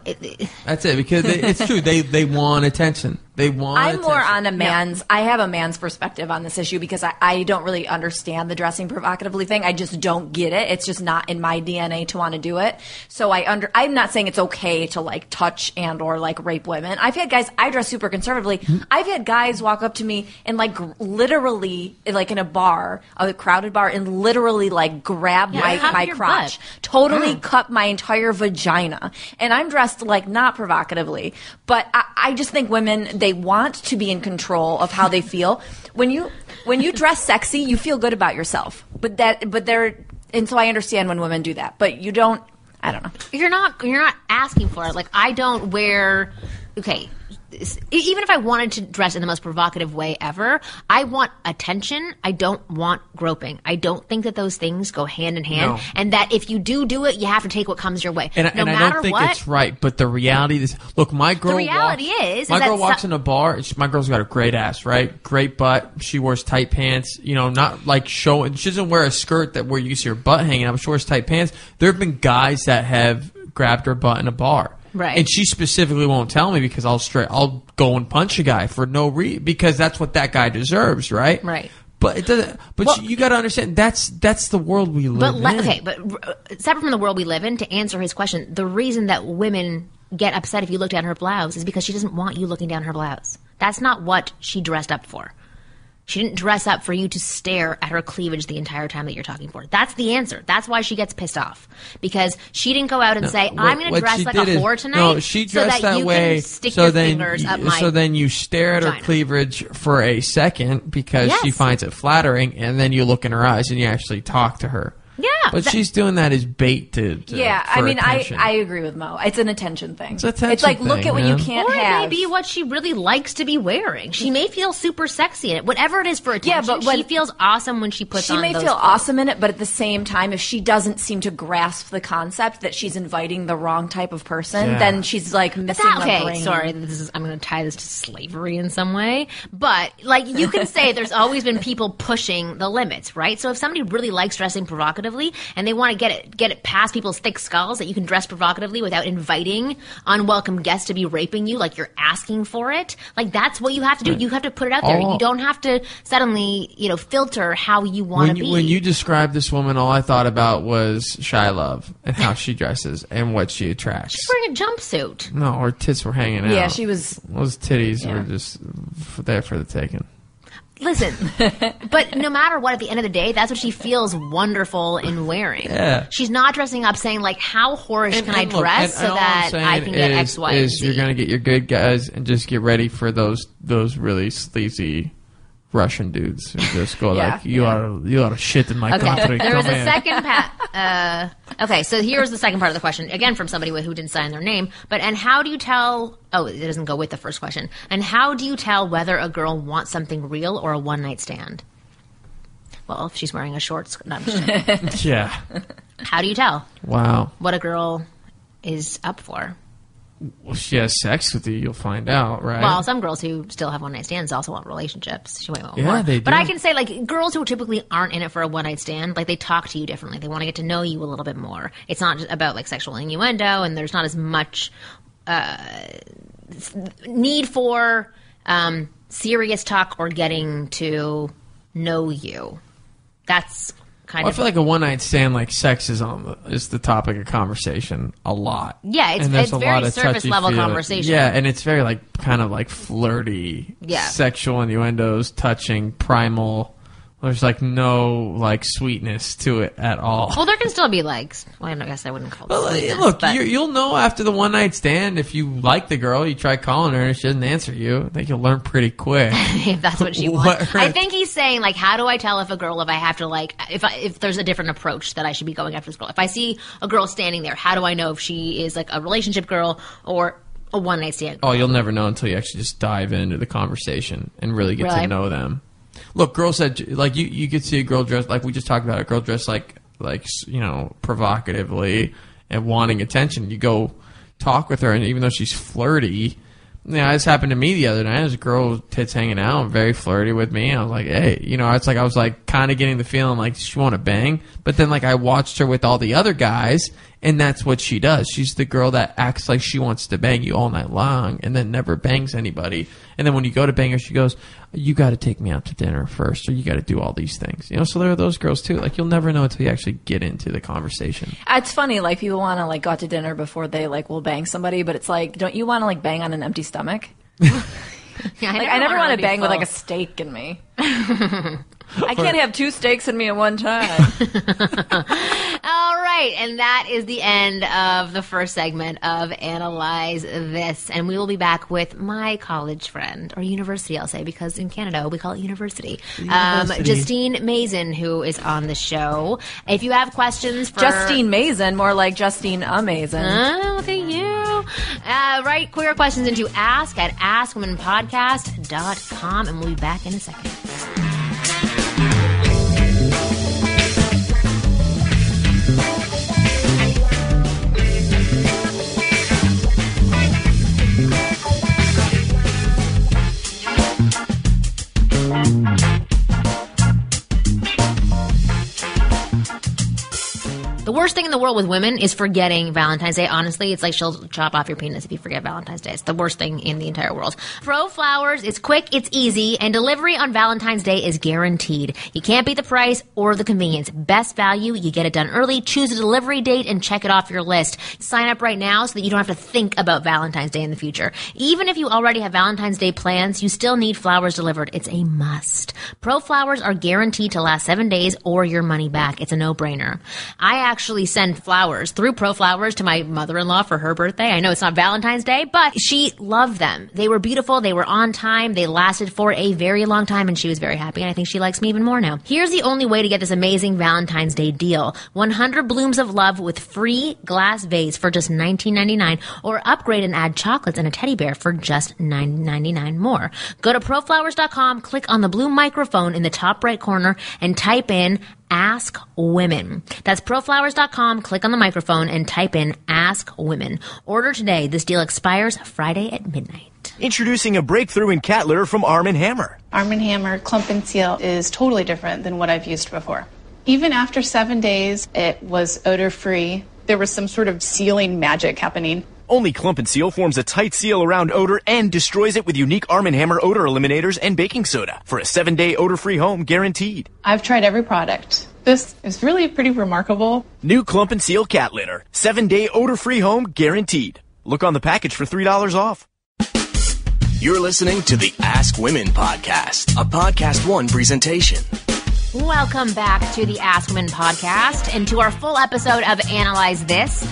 Speaker 6: That's it. Because it's true. They want attention. They want.
Speaker 1: I'm more
Speaker 6: attention.
Speaker 1: on a man's. I have a man's perspective on this issue because I don't really understand the dressing provocatively thing. I just don't get it. It's just not in my DNA to want to do it. So I'm not saying it's okay to like touch and or like rape women. I've had guys. I dress super conservatively. I've had guys walk up to me and like literally like in a bar, a crowded bar, and literally like grab
Speaker 5: cut
Speaker 1: my
Speaker 5: your
Speaker 1: crotch,
Speaker 5: butt.
Speaker 1: totally cut my entire vagina, and I'm dressed like not provocatively, but I just think women, they want to be in control of how they feel. When you dress sexy, you feel good about yourself. And so I understand when women do that, but you don't. I don't know.
Speaker 5: you're not asking for it. Like, I don't wear. Okay, even if I wanted to dress in the most provocative way ever, I want attention. I don't want groping. I don't think that those things go hand in hand,
Speaker 6: No.
Speaker 5: and that if you do it, you have to take what comes your way.
Speaker 6: And
Speaker 5: no
Speaker 6: I
Speaker 5: matter
Speaker 6: don't think
Speaker 5: what,
Speaker 6: it's right, but the reality is, look, my girl.
Speaker 5: The reality is
Speaker 6: my
Speaker 5: that
Speaker 6: girl walks in a bar. My girl's got a great ass, right? Great butt. She wears tight pants. Not like showing. She doesn't wear a skirt where you can see her butt hanging out. She wears tight pants. There have been guys that have grabbed her butt in a bar.
Speaker 5: Right.
Speaker 6: And she specifically won't tell me because I'll go and punch a guy for no reason because that's what that guy deserves, right?
Speaker 5: Right.
Speaker 6: But it doesn't. But you got to understand that's the world we live in.
Speaker 5: But separate from the world we live in, to answer his question, the reason that women get upset if you look down her blouse is because she doesn't want you looking down her blouse. That's not what she dressed up for. She didn't dress up for you to stare at her cleavage the entire time that you're talking for. That's the answer. That's why she gets pissed off. Because she didn't go out and say, I'm going to
Speaker 6: What
Speaker 5: dress
Speaker 6: she
Speaker 5: like a
Speaker 6: did is-
Speaker 5: whore tonight
Speaker 6: No, she
Speaker 5: so
Speaker 6: dressed
Speaker 5: that you
Speaker 6: way.
Speaker 5: can stick your fingers up my
Speaker 6: So then you stare at her
Speaker 5: vagina.
Speaker 6: cleavage for a second because she
Speaker 5: Yes.
Speaker 6: finds it flattering, and then you look in her eyes and you actually talk to her.
Speaker 5: Yeah,
Speaker 6: But she's doing that as bait to
Speaker 1: Yeah,
Speaker 6: for
Speaker 1: I mean,
Speaker 6: attention.
Speaker 1: I agree with Mo. It's an attention thing.
Speaker 6: It's an attention
Speaker 1: It's like, look
Speaker 6: thing,
Speaker 1: at what
Speaker 6: man.
Speaker 1: you can't
Speaker 5: Or it
Speaker 1: have.
Speaker 5: may be what she really likes to be wearing. She may feel super sexy in it. Whatever it is for attention,
Speaker 1: but when-
Speaker 5: she feels awesome when she puts
Speaker 1: She
Speaker 5: on
Speaker 1: may
Speaker 5: those
Speaker 1: feel
Speaker 5: clothes.
Speaker 1: awesome in it, but at the same time, if she doesn't seem to grasp the concept that she's inviting the wrong type of person,
Speaker 6: Yeah.
Speaker 1: then she's like missing the
Speaker 5: Okay,
Speaker 1: brain.
Speaker 5: sorry. I'm going to tie this to slavery in some way, but like you can say, there's always been people pushing the limits, right? So if somebody really likes dressing provocatively and they want to get it past people's thick skulls that you can dress provocatively without inviting unwelcome guests to be raping you, like you're asking for it, like that's what you have to do. You have to put it out there.
Speaker 6: Oh.
Speaker 5: You don't have to suddenly, filter how you want to be.
Speaker 6: When you described this woman, all I thought about was Shy Love and how she dresses and what she attracts.
Speaker 5: She's wearing a jumpsuit.
Speaker 6: No, her tits were hanging out.
Speaker 1: Yeah, she was.
Speaker 6: Those titties
Speaker 1: Yeah.
Speaker 6: were just there for the taking.
Speaker 5: Listen, but no matter what, at the end of the day, that's what she feels wonderful in wearing.
Speaker 6: Yeah.
Speaker 5: She's not dressing up saying, like, how whorish can I
Speaker 6: look,
Speaker 5: dress so
Speaker 6: all I'm
Speaker 5: that
Speaker 6: saying
Speaker 5: I can get
Speaker 6: is,
Speaker 5: X, Y, and
Speaker 6: is
Speaker 5: Z?
Speaker 6: you're going to get your good guys and just get ready for those really sleazy Russian dudes who just go
Speaker 1: Yeah,
Speaker 6: like, you ought to shit in my
Speaker 5: Okay,
Speaker 6: country.
Speaker 5: there was
Speaker 6: Come
Speaker 5: a
Speaker 6: in."
Speaker 5: second okay, so here's the second part of the question, again from somebody who didn't sign their name. And how do you tell? Oh, it doesn't go with the first question. And how do you tell whether a girl wants something real or a one night stand? Well, if she's wearing a short skirt, no, I'm just kidding.
Speaker 6: Yeah.
Speaker 5: How do you tell
Speaker 6: Wow.
Speaker 5: what a girl is up for?
Speaker 6: Well, she has sex with you, you'll find out, right?
Speaker 5: Well, some girls who still have one-night stands also want relationships. She might want
Speaker 6: Yeah,
Speaker 5: more.
Speaker 6: they do.
Speaker 5: But I can say, like, girls who typically aren't in it for a one-night stand, like, they talk to you differently. They want to get to know you a little bit more. It's not just about, like, sexual innuendo, and there's not as much need for serious talk or getting to know you. That's kind
Speaker 6: I
Speaker 5: of...
Speaker 6: feel like a one-night stand, like sex is the topic of conversation a lot.
Speaker 5: Yeah, it's
Speaker 6: And there's a
Speaker 5: very
Speaker 6: lot of
Speaker 5: surface-level
Speaker 6: touchy-feely-
Speaker 5: conversation.
Speaker 6: Yeah, and it's very, like, kind of like flirty.
Speaker 5: Yeah.
Speaker 6: Sexual innuendos, touching, primal. There's, like, no, like, sweetness to it at all.
Speaker 5: Well, there can still be, like... Well, I guess I wouldn't call it
Speaker 6: Well,
Speaker 5: sweetness,
Speaker 6: look,
Speaker 5: but-
Speaker 6: you'll know after the one-night stand if you like the girl, you try calling her and she doesn't answer you. I think you'll learn pretty quick.
Speaker 5: if that's what she wants. I think he's saying, like, how do I tell if I have to, like, if there's a different approach that I should be going after this girl? If I see a girl standing there, how do I know if she is, like, a relationship girl or a one-night stand girl?
Speaker 6: Oh, you'll never know until you actually just dive into the conversation and really get to know them. Look, girls said, like, you could see a girl dressed, like we just talked about, a girl dressed like you know, provocatively and wanting attention. You go talk with her, and even though she's flirty, yeah, this happened to me the other night. There's a girl tits hanging out, very flirty with me. I was like, hey, you know, it's like I was like kind of getting the feeling like she want to bang, but then like I watched her with all the other guys, and that's what she does. She's the girl that acts like she wants to bang you all night long, and then never bangs anybody. And then when you go to bang her, she goes, you got to take me out to dinner first, or you got to do all these things. You know, so there are those girls too. Like, you'll never know until you actually get into the conversation.
Speaker 1: It's funny, like, people want to, like, go out to dinner before they, like, will bang somebody, but it's like, don't you want to, like, bang on an empty stomach?
Speaker 5: Yeah,
Speaker 1: I never want to bang with,
Speaker 5: full.
Speaker 1: like, a steak in me. I can't have two steaks in me at one time.
Speaker 5: All right, and that is the end of the first segment of Analyze This. And we will be back with my college friend, or university, I'll say, because in Canada we call it university. Justine Mazin, who is on the show. If you have questions for...
Speaker 1: Justine Mazin, more like Justine Amazing.
Speaker 5: Oh, look at you. Write queer questions into ask at askwomenpodcast.com, and we'll be back in a second. The worst thing in the world with women is forgetting Valentine's Day. Honestly, it's like she'll chop off your penis if you forget Valentine's Day. It's the worst thing in the entire world. Pro Flowers is quick, it's easy, and delivery on Valentine's Day is guaranteed. You can't beat the price or the convenience. Best value, you get it done early, choose a delivery date, and check it off your list. Sign up right now so that you don't have to think about Valentine's Day in the future. Even if you already have Valentine's Day plans, you still need flowers delivered. It's a must. Pro Flowers are guaranteed to last 7 days or your money back. It's a no-brainer. I actually send flowers through Pro Flowers to my mother-in-law for her birthday. I know it's not Valentine's Day, but she loved them. They were beautiful. They were on time. They lasted for a very long time, and she was very happy, and I think she likes me even more now. Here's the only way to get this amazing Valentine's Day deal. 100 blooms of love with free glass vase for just $19.99, or upgrade and add chocolates and a teddy bear for just $9.99 more. Go to proflowers.com, click on the blue microphone in the top right corner, and type in Ask Women. That's proflowers.com, click on the microphone, and type in Ask Women. Order today. This deal expires Friday at midnight.
Speaker 2: Introducing a breakthrough in cat litter from Arm & Hammer.
Speaker 4: Arm & Hammer Clump and Seal is totally different than what I've used before. Even after 7 days, it was odor-free. There was some sort of sealing magic happening.
Speaker 2: Only Clump & Seal forms a tight seal around odor and destroys it with unique Arm & Hammer odor eliminators and baking soda for a 7-day odor-free home guaranteed.
Speaker 4: I've tried every product. This is really pretty remarkable.
Speaker 2: New Clump & Seal cat litter. 7-day odor-free home guaranteed. Look on the package for $3 off.
Speaker 3: You're listening to the Ask Women podcast, a Podcast One presentation.
Speaker 5: Welcome back to the Ask Women podcast and to our full episode of Analyze This.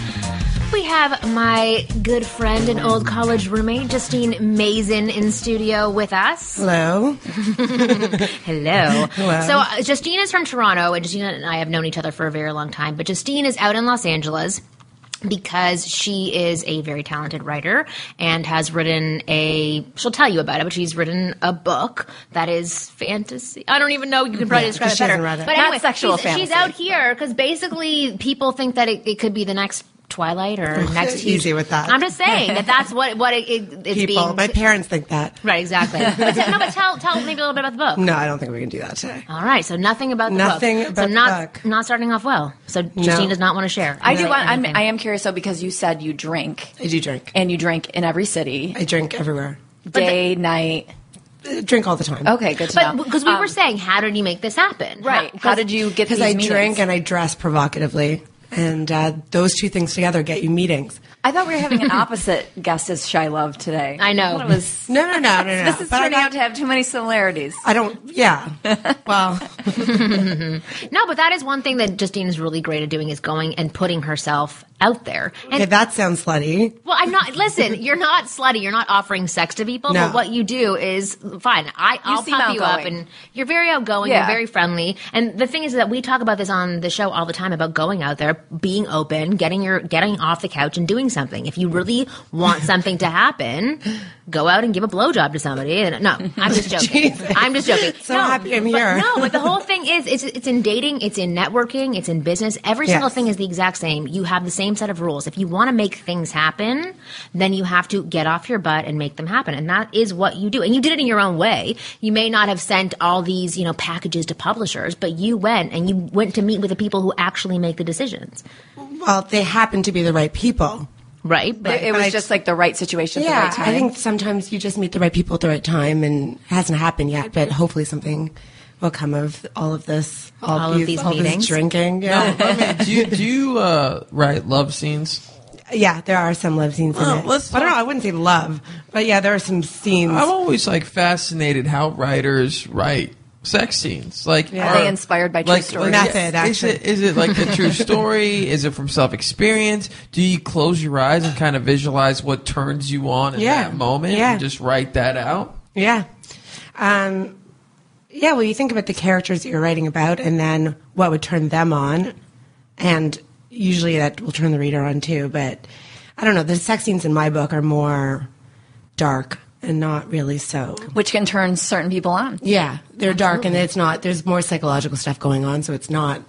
Speaker 5: We have my good friend and old college roommate, Justine Mazin, in studio with us.
Speaker 7: Hello.
Speaker 5: Hello.
Speaker 7: Hello.
Speaker 5: So Justine is from Toronto, and Justine and I have known each other for a very long time. But Justine is out in Los Angeles because she is a very talented writer and has written she'll tell you about it, but she's written a book that is fantasy. I don't even know. You can probably describe it
Speaker 7: she hasn't
Speaker 5: better.
Speaker 7: read it.
Speaker 5: But
Speaker 1: Not
Speaker 5: anyway,
Speaker 1: sexual
Speaker 5: she's
Speaker 1: fantasy.
Speaker 5: out here because basically people think that it could be the next Twilight or next to
Speaker 7: Easy with that.
Speaker 5: I'm just saying that's what it's
Speaker 7: People,
Speaker 5: being.
Speaker 7: my parents think that.
Speaker 5: Right, exactly. But tell maybe a little bit about the book.
Speaker 7: No, I don't think we can do that today.
Speaker 5: All right, so nothing about the
Speaker 7: Nothing
Speaker 5: book.
Speaker 7: about
Speaker 5: so
Speaker 7: the book.
Speaker 5: Not starting off well. So Justine does not want to share.
Speaker 1: I am curious though, because you said you drink.
Speaker 7: I do drink.
Speaker 1: And you drink in every city.
Speaker 7: I drink everywhere.
Speaker 1: Day, night.
Speaker 7: I drink all the time.
Speaker 1: Okay, good to know.
Speaker 5: Because we were saying, how did you make this happen?
Speaker 1: Right. How did you get these
Speaker 7: Because I
Speaker 1: meetings?
Speaker 7: drink and I dress provocatively. And those two things together get you meetings.
Speaker 1: I thought we were having an opposite guest as Shy Love today.
Speaker 5: I know.
Speaker 1: I thought it was,
Speaker 7: No.
Speaker 1: this is
Speaker 7: But
Speaker 1: turning out to have too many similarities.
Speaker 7: I don't, yeah. Well,
Speaker 5: No, but that is one thing that Justine is really great at doing is going and putting herself out there. And
Speaker 7: okay, that sounds slutty.
Speaker 5: well, I'm not. Listen, you're not slutty. You're not offering sex to people.
Speaker 7: No.
Speaker 5: But what you do is fine. I'll
Speaker 1: seem
Speaker 5: pump you up,
Speaker 1: outgoing.
Speaker 5: and you're very outgoing.
Speaker 1: Yeah.
Speaker 5: You're very friendly. And the thing is that we talk about this on the show all the time about going out there, being open, getting off the couch, and doing something. If you really want something to happen, go out and give a blowjob to somebody. And, no, I'm just joking.
Speaker 7: Jesus.
Speaker 5: I'm just joking.
Speaker 7: So happy I'm here.
Speaker 5: But the whole thing is, it's in dating, it's in networking, it's in business. Every single
Speaker 7: Yes.
Speaker 5: thing is the exact same. You have the same set of rules. If you want to make things happen, then you have to get off your butt and make them happen. And that is what you do. And you did it in your own way. You may not have sent all these, packages to publishers, but you went to meet with the people who actually make the decisions.
Speaker 7: Well, they happen to be the right people.
Speaker 5: Right? But
Speaker 1: It was just like the right situation at the right time.
Speaker 7: I think sometimes you just meet the right people at the right time, and it hasn't happened yet, but hopefully something will come of all of this.
Speaker 5: All of these meetings.
Speaker 7: This drinking. Yeah.
Speaker 6: Do you write love scenes?
Speaker 7: Yeah, there are some love scenes in it.
Speaker 6: let's
Speaker 7: I don't know, I wouldn't say love, but yeah, there are some scenes.
Speaker 6: I'm always fascinated how writers write sex scenes.
Speaker 1: Are they inspired by true stories?
Speaker 7: Method, actually.
Speaker 6: Is it like a true story? Is it from self-experience? Do you close your eyes and kind of visualize what turns you on in that moment and just write that out?
Speaker 7: Yeah. Well, you think about the characters that you're writing about and then what would turn them on, and usually that will turn the reader on too, but I don't know, the sex scenes in my book are more dark and not really so.
Speaker 1: Which can turn certain people on.
Speaker 7: Yeah, they're dark and there's more psychological stuff going on, so it's not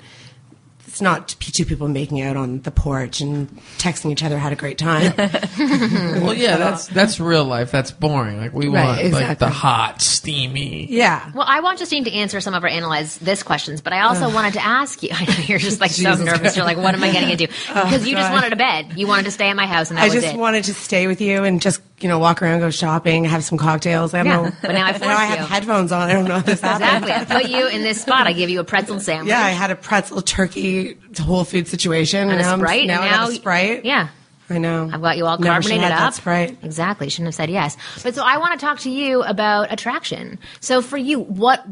Speaker 7: two people making out on the porch and texting each other had a great time.
Speaker 6: Well, yeah, that's real life. That's boring. Like we want
Speaker 7: exactly.
Speaker 6: the hot, steamy.
Speaker 7: Yeah.
Speaker 5: Well, I want Justine to answer some of our analyze this questions, but I also wanted to ask you. I know you're just so nervous. You're like, what am I getting into? Because you just wanted a bed. You wanted to stay at my house, and that was it.
Speaker 7: I just wanted to stay with you and just walk around, go shopping, have some cocktails. I don't know.
Speaker 5: But now I forced
Speaker 7: I
Speaker 5: you.
Speaker 7: have headphones on. I don't know if this happened.
Speaker 5: Exactly. I put you in this spot. I give you a pretzel sandwich.
Speaker 7: Yeah, I had a pretzel turkey Whole Food situation.
Speaker 5: And a
Speaker 7: now
Speaker 5: Sprite.
Speaker 7: Now I have a Sprite.
Speaker 5: Yeah.
Speaker 7: I know.
Speaker 5: I've got you all
Speaker 7: Never should
Speaker 5: carbonated
Speaker 7: have had
Speaker 5: up.
Speaker 7: that Sprite.
Speaker 5: Exactly. Shouldn't have said yes. But so I want to talk to you about attraction. So for you, what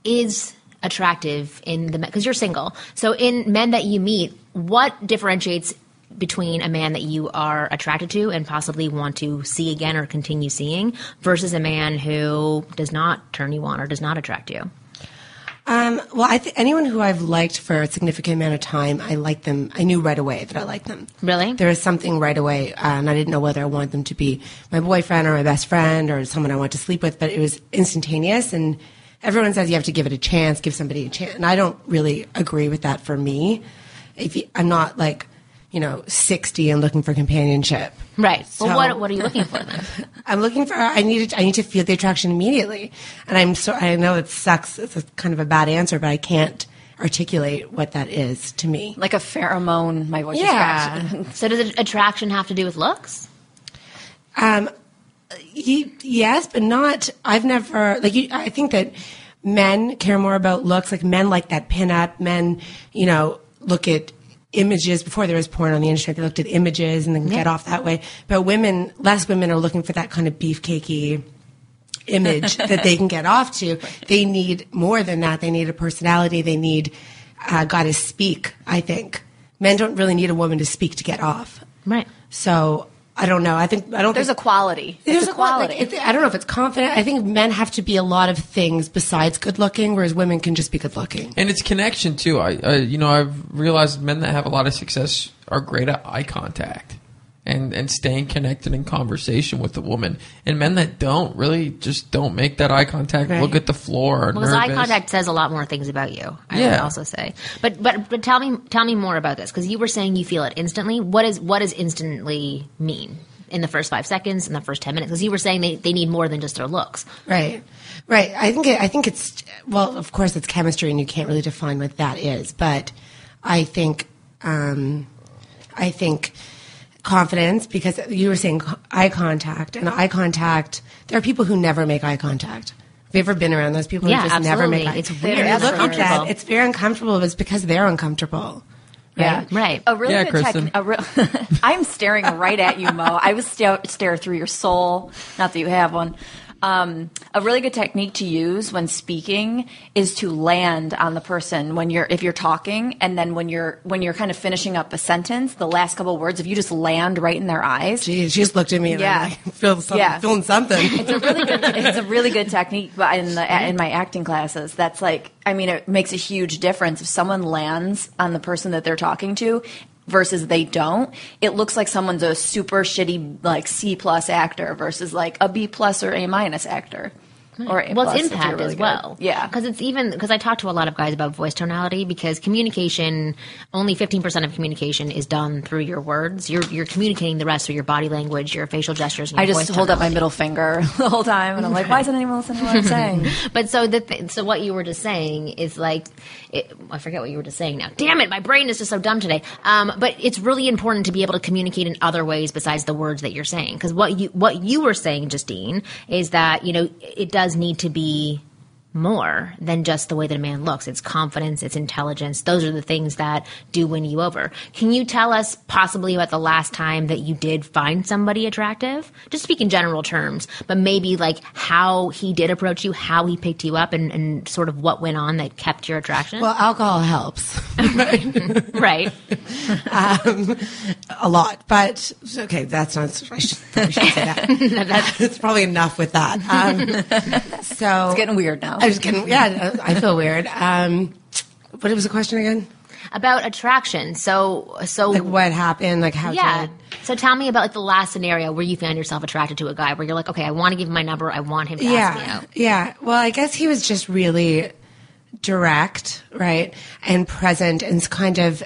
Speaker 5: is attractive in the men? Because you're single. So in men that you meet, what differentiates between a man that you are attracted to and possibly want to see again or continue seeing versus a man who does not turn you on or does not attract you?
Speaker 7: Well, anyone who I've liked for a significant amount of time, I like them. I knew right away that I liked them.
Speaker 5: Really?
Speaker 7: There was something right away, and I didn't know whether I wanted them to be my boyfriend or my best friend or someone I want to sleep with, but it was instantaneous. And everyone says you have to give it a chance, give somebody a chance, and I don't really agree with that for me. I'm not 60 and looking for companionship.
Speaker 5: Right.
Speaker 7: So,
Speaker 5: well, what are you looking for then?
Speaker 7: I'm looking for. I need to feel the attraction immediately, and I know it sucks. It's a kind of a bad answer, but I can't articulate what that is to me.
Speaker 1: Like a pheromone, my voice is cracking.
Speaker 5: So does attraction have to do with looks?
Speaker 7: Yes, but not. I've never I think that men care more about looks. Like men like that pinup. Men, look at images before there was porn on the internet. They looked at images and then get off that way. But less women are looking for that kind of beefcakey image that they can get off to. They need more than that. They need a personality. They need God to speak. I think men don't really need a woman to speak to get off.
Speaker 5: Right.
Speaker 7: So I don't know.
Speaker 1: There's a quality.
Speaker 7: There's a quality. I don't know if it's confident. I think men have to be a lot of things besides good looking, whereas women can just be good looking.
Speaker 6: And it's connection too. I've realized men that have a lot of success are great at eye contact. and staying connected in conversation with the woman. And men that don't really just don't make that eye contact, look at the floor, are
Speaker 5: Because
Speaker 6: nervous.
Speaker 5: eye contact says a lot more things about you, I would also say. But tell me more about this, because you were saying you feel it instantly. What does instantly mean? In the first 5 seconds, in the first 10 minutes? Because you were saying they need more than just their looks.
Speaker 7: Right. I think it's, well, of course it's chemistry and you can't really define what that is, but I think confidence, because you were saying eye contact, and eye contact, there are people who never make eye contact. Have you ever been around those people who just never make eye contact?
Speaker 5: It's weird.
Speaker 7: And you look at that, it's very uncomfortable. It's because they're uncomfortable.
Speaker 1: Yeah,
Speaker 5: right.
Speaker 1: A really good
Speaker 6: Kristen.
Speaker 1: I'm staring right at you, Mo. I would stare through your soul. Not that you have one. A really good technique to use when speaking is to land on the person if you're talking, and then when you're kind of finishing up a sentence, the last couple of words, if you just land right in their eyes.
Speaker 7: She just looked at me and I'm like, feeling something.
Speaker 1: It's a really good technique. But in my acting classes, that's it makes a huge difference if someone lands on the person that they're talking to versus they don't. It looks like someone's a super shitty C+ actor versus a B+ or A- actor. Or A+,
Speaker 5: Well, it's impact
Speaker 1: really
Speaker 5: as well.
Speaker 1: good. Yeah.
Speaker 5: Because I talk to a lot of guys about voice tonality, because communication, only 15% of communication is done through your words. You're communicating the rest through your body language, your facial gestures, and your
Speaker 1: I just
Speaker 5: voice
Speaker 1: hold up my
Speaker 5: tonality.
Speaker 1: middle finger the whole time, and I'm like, why isn't anyone listening to what I'm saying?
Speaker 5: But so what you were just saying is I forget what you were just saying now. Damn it, my brain is just so dumb today. But it's really important to be able to communicate in other ways besides the words that you're saying. Because what you were saying, Justine, is that it does need to be more than just the way that a man looks. It's confidence, it's intelligence. Those are the things that do win you over. Can you tell us possibly about the last time that you did find somebody attractive? Just speak in general terms, but maybe how he did approach you, how he picked you up, and sort of what went on that kept your attraction?
Speaker 7: Well, alcohol helps.
Speaker 5: Right.
Speaker 7: A lot. But, okay, that's not, I should say that. That's probably enough with that. So
Speaker 1: It's getting weird now.
Speaker 7: I was kidding. Yeah, I feel weird. What was the question again?
Speaker 5: About attraction. So
Speaker 7: What happened? How?
Speaker 5: yeah. So tell me about the last scenario where you found yourself attracted to a guy, where you're like, okay, I want to give him my number. I want him to ask me out.
Speaker 7: Yeah. Well, I guess he was just really direct, right, and present, and kind of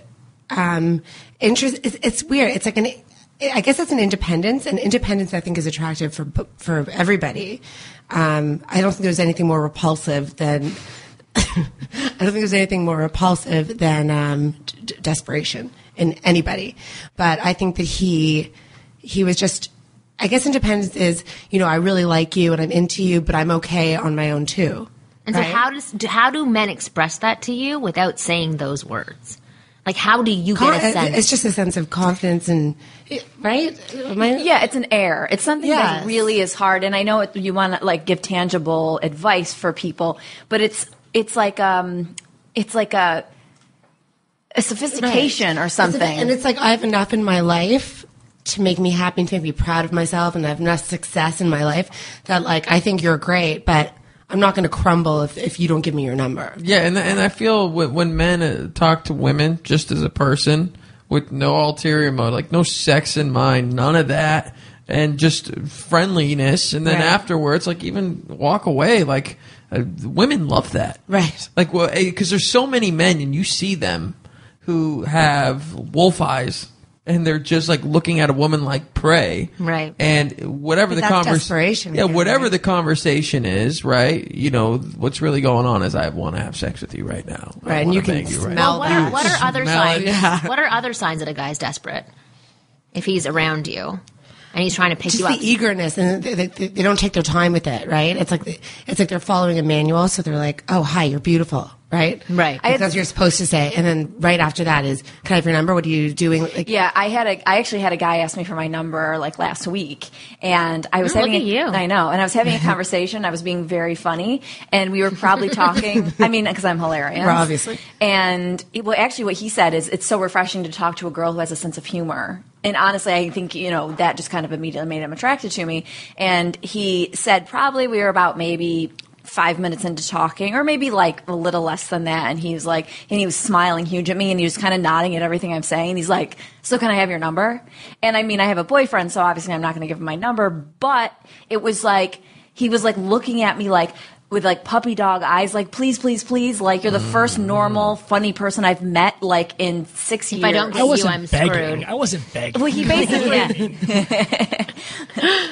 Speaker 7: interest. It's weird. It's I guess it's an independence, and independence I think is attractive for everybody. I don't think there's anything more repulsive than desperation in anybody. But I think that he was just, I guess independence is, I really like you and I'm into you, but I'm okay on my own too.
Speaker 5: And
Speaker 7: right?
Speaker 5: so how do men express that to you without saying those words? How do you get a sense?
Speaker 7: It's just a sense of confidence and, right?
Speaker 1: Yeah, it's an air. It's something that really is hard. And I know you want to give tangible advice for people, but it's like a sophistication or something.
Speaker 7: And it's I have enough in my life to make me happy and to make me proud of myself, and I have enough success in my life that I think you're great, but I'm not going to crumble if you don't give me your number.
Speaker 6: Yeah, and I feel when men talk to women just as a person with no ulterior motive, no sex in mind, none of that, and just friendliness, and then afterwards, even walk away, women love that.
Speaker 7: Right.
Speaker 6: Because there's so many men, and you see them who have wolf eyes, and they're just looking at a woman like prey,
Speaker 5: right?
Speaker 6: And whatever the
Speaker 7: conversation,
Speaker 6: whatever the conversation is, right? What's really going on is I want to have sex with you right now,
Speaker 7: right? And you can smell
Speaker 5: that. What are other signs?
Speaker 7: Yeah.
Speaker 5: What are other signs that a guy's desperate if he's around you and he's trying to pick
Speaker 7: just
Speaker 5: you up?
Speaker 7: The eagerness, and they don't take their time with it, right? It's like they're following a manual, so they're like, "Oh, hi, you're beautiful." Right? That's what you're supposed to say. And then right after that is, can I have your number? What are you doing?
Speaker 1: I actually had a guy ask me for my number last week, and I was
Speaker 5: look at you.
Speaker 1: I know, and I was having a conversation. I was being very funny, and we were probably talking. I mean, because I'm hilarious,
Speaker 7: well, obviously.
Speaker 1: And actually, what he said is, it's so refreshing to talk to a girl who has a sense of humor. And honestly, I think that just kind of immediately made him attracted to me. And he said probably we were about maybe 5 minutes into talking, or maybe like a little less than that, and he was smiling huge at me, and he was kind of nodding at everything I'm saying. And he's like, "So can I have your number?" And I mean, I have a boyfriend, so obviously I'm not going to give him my number. But it was like he was like looking at me like with like puppy dog eyes, like please, please, please, like you're the first normal, funny person I've met like in 6 years.
Speaker 5: If I don't get you, I'm screwed.
Speaker 8: I wasn't begging.
Speaker 1: Well, he basically,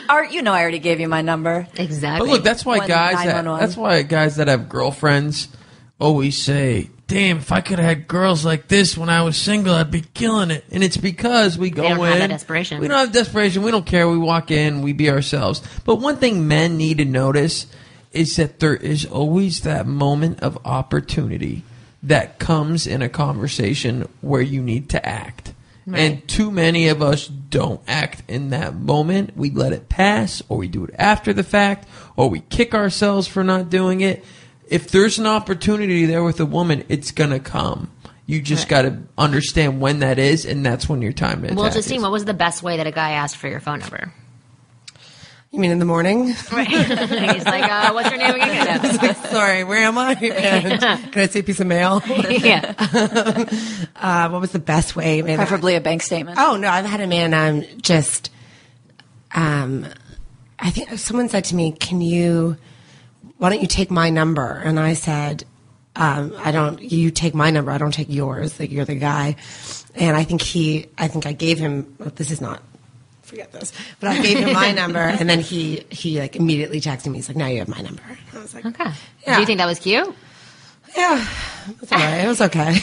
Speaker 1: I already gave you my number.
Speaker 5: Exactly.
Speaker 6: But look, that's why
Speaker 1: When
Speaker 6: that's why guys that have girlfriends always say, "Damn, if I could have had girls like this when I was single, I'd be killing it." And it's because we go
Speaker 5: They don't
Speaker 6: in.
Speaker 5: have that desperation.
Speaker 6: We don't have desperation. We don't care. We walk in. We be ourselves. But one thing men need to notice is that there is always that moment of opportunity that comes in a conversation where you need to act. Right. And too many of us don't act in that moment. We let it pass, or we do it after the fact, or we kick ourselves for not doing it. If there's an opportunity there with a woman, it's going to come. You just got to understand when that is, and that's when your time to attack.
Speaker 5: Well, Justine, what was the best way that a guy asked for your phone number?
Speaker 7: You mean in the morning?
Speaker 5: Right. He's like, what's your name again?
Speaker 7: Sorry, where am I? And can I see a piece of mail?
Speaker 5: Yeah.
Speaker 7: What was the best way?
Speaker 1: Preferably a bank statement.
Speaker 7: Oh, no, I've had a man I think someone said to me, why don't you take my number? And I said, you take my number, I don't take yours. Like, you're the guy. And I think I gave him, this is not, forget this, but I gave him my number, and then he like immediately texted me. He's like, "Now you have my number." And I was like,
Speaker 5: Okay.
Speaker 7: Yeah.
Speaker 5: Do you think that was cute?
Speaker 7: "Yeah, that's all right. It was okay."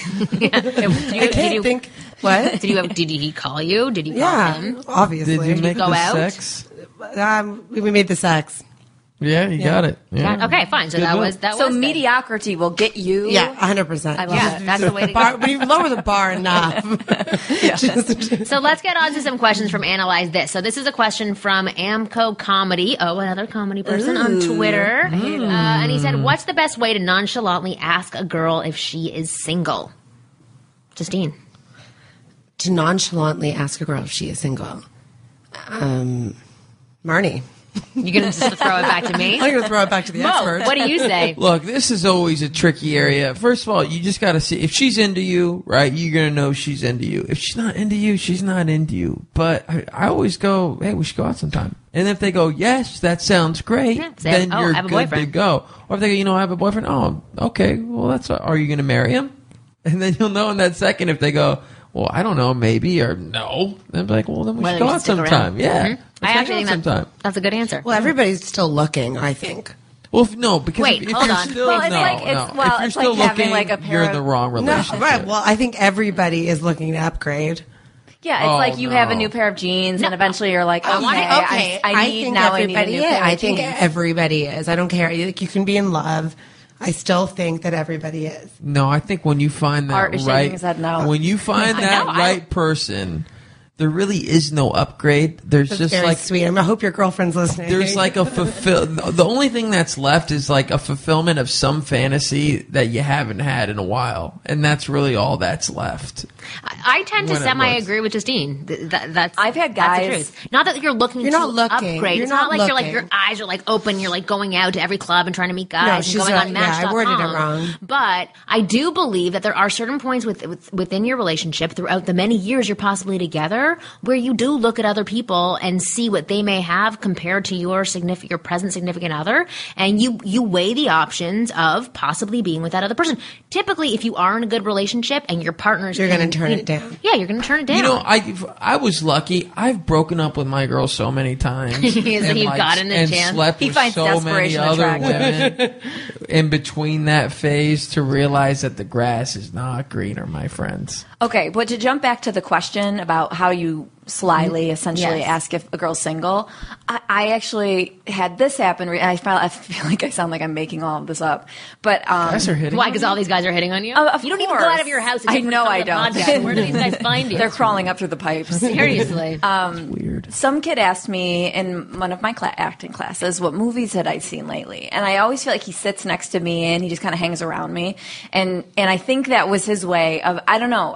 Speaker 7: I can't think. What?
Speaker 5: Did he call you? Did you call
Speaker 7: Yeah,
Speaker 5: him?
Speaker 7: obviously.
Speaker 6: Did you make
Speaker 5: go
Speaker 6: the
Speaker 5: out?
Speaker 6: sex?
Speaker 7: We made the sex.
Speaker 6: Yeah, you got it. Yeah.
Speaker 5: Okay, fine. So that was
Speaker 1: So
Speaker 5: good.
Speaker 1: mediocrity will get you.
Speaker 7: Yeah, 100%.
Speaker 1: I love
Speaker 5: Yeah,
Speaker 1: it.
Speaker 5: that's the way to go.
Speaker 7: When you lower the bar enough.
Speaker 5: So let's get on to some questions from Analyze This. So this is a question from Amco Comedy. Oh, another comedy person on Twitter. And he said, what's the best way to nonchalantly ask a girl if she is single? Justine.
Speaker 7: To nonchalantly ask a girl if she is single. Marni.
Speaker 5: You're going to just throw it back to me?
Speaker 7: I'm going to throw it back to the experts.
Speaker 5: What do you say?
Speaker 6: Look, this is always a tricky area. First of all, you just got to see if she's into you, right? You're going to know she's into you. If she's not into you, she's not into you. But I always go, hey, we should go out sometime. And if they go, yes, that sounds great, then you're
Speaker 5: I have a
Speaker 6: good
Speaker 5: boyfriend.
Speaker 6: to go. Or if they go, I have a boyfriend. Oh, okay. Well, are you going to marry him? And then you'll know in that second if they go, well, I don't know, maybe, or no. Then be like, well, then we should go out sometime. Yeah.
Speaker 5: I actually think that's a good answer.
Speaker 7: Well, everybody's still looking, I think.
Speaker 6: Well, no, because
Speaker 5: Wait,
Speaker 6: if
Speaker 5: hold
Speaker 6: you're
Speaker 5: on.
Speaker 6: still
Speaker 1: Well, it's
Speaker 6: no,
Speaker 1: like-
Speaker 6: no.
Speaker 1: it's- well,
Speaker 6: if you're
Speaker 1: it's
Speaker 6: still
Speaker 1: like having,
Speaker 6: looking,
Speaker 1: like, a pair
Speaker 6: you're in
Speaker 1: of-
Speaker 6: the wrong
Speaker 7: No,
Speaker 6: relationship.
Speaker 7: right. Well, I think everybody is looking to upgrade.
Speaker 1: Yeah, it's
Speaker 6: Oh,
Speaker 1: like you have a
Speaker 6: no.
Speaker 1: new pair of jeans, and eventually you're like, okay,
Speaker 7: Okay,
Speaker 1: I need
Speaker 7: think
Speaker 1: now. I need a
Speaker 7: everybody
Speaker 1: new
Speaker 7: is.
Speaker 1: pair of
Speaker 7: I think
Speaker 1: jeans.
Speaker 7: everybody is. I don't care. Like, you can be in love. I still think that everybody is.
Speaker 6: No, I think when you find that
Speaker 1: Art is shaking
Speaker 6: right,
Speaker 1: his head no.
Speaker 6: when you find that right person, there really is no upgrade. There's
Speaker 7: That's
Speaker 6: just
Speaker 7: very
Speaker 6: like
Speaker 7: sweet. I hope your girlfriend's listening.
Speaker 6: there's like a the only thing that's left is like a fulfillment of some fantasy that you haven't had in a while, and that's really all that's left.
Speaker 5: I tend to
Speaker 6: When it
Speaker 5: semi-agree with Justine. That's
Speaker 1: I've had
Speaker 5: that's the
Speaker 1: guys-
Speaker 5: truth. Not that you're looking
Speaker 7: You're
Speaker 5: to
Speaker 7: not looking.
Speaker 5: upgrade.
Speaker 7: You're
Speaker 5: It's not
Speaker 7: not
Speaker 5: like you're like
Speaker 7: looking.
Speaker 5: your eyes are like open. You're like going out to every club and trying to meet guys and
Speaker 7: she's
Speaker 5: going
Speaker 7: right.
Speaker 5: on
Speaker 7: Yeah,
Speaker 5: Match.com.
Speaker 7: I worded it wrong.
Speaker 5: But I do believe that there are certain points within your relationship throughout the many years you're possibly together where you do look at other people and see what they may have compared to your present significant other, and you weigh the options of possibly being with that other person. Typically, if you are in a good relationship and your partner's
Speaker 7: You're going to turn it down.
Speaker 5: Yeah, you're going to turn it down.
Speaker 6: You know, I was lucky. I've broken up with my girl so many times.
Speaker 5: So
Speaker 6: and,
Speaker 5: you've gotten a
Speaker 6: and
Speaker 5: chance.
Speaker 6: slept
Speaker 1: He
Speaker 6: with
Speaker 1: finds
Speaker 6: so many
Speaker 1: desperation
Speaker 6: other
Speaker 1: attractive.
Speaker 6: women in between that phase to realize that the grass is not greener, my friends.
Speaker 1: Okay, but to jump back to the question about how you slyly essentially
Speaker 5: Yes.
Speaker 1: ask if a girl's single, I actually had this happen. I feel like I sound like I'm making all of this up, but
Speaker 6: Guys are hitting.
Speaker 5: Why? Because all these guys are hitting on you?
Speaker 1: Of
Speaker 5: You don't even
Speaker 1: course.
Speaker 5: go out of your house.
Speaker 1: I know I
Speaker 5: I
Speaker 1: don't.
Speaker 5: Podcast. Where do these guys find you?
Speaker 1: they're crawling up through the pipes.
Speaker 5: Seriously.
Speaker 6: Weird.
Speaker 1: Some kid asked me in one of my acting classes what movies had I seen lately, and I always feel like he sits next to me and he just kind of hangs around me, and I think that was his way of, I don't know,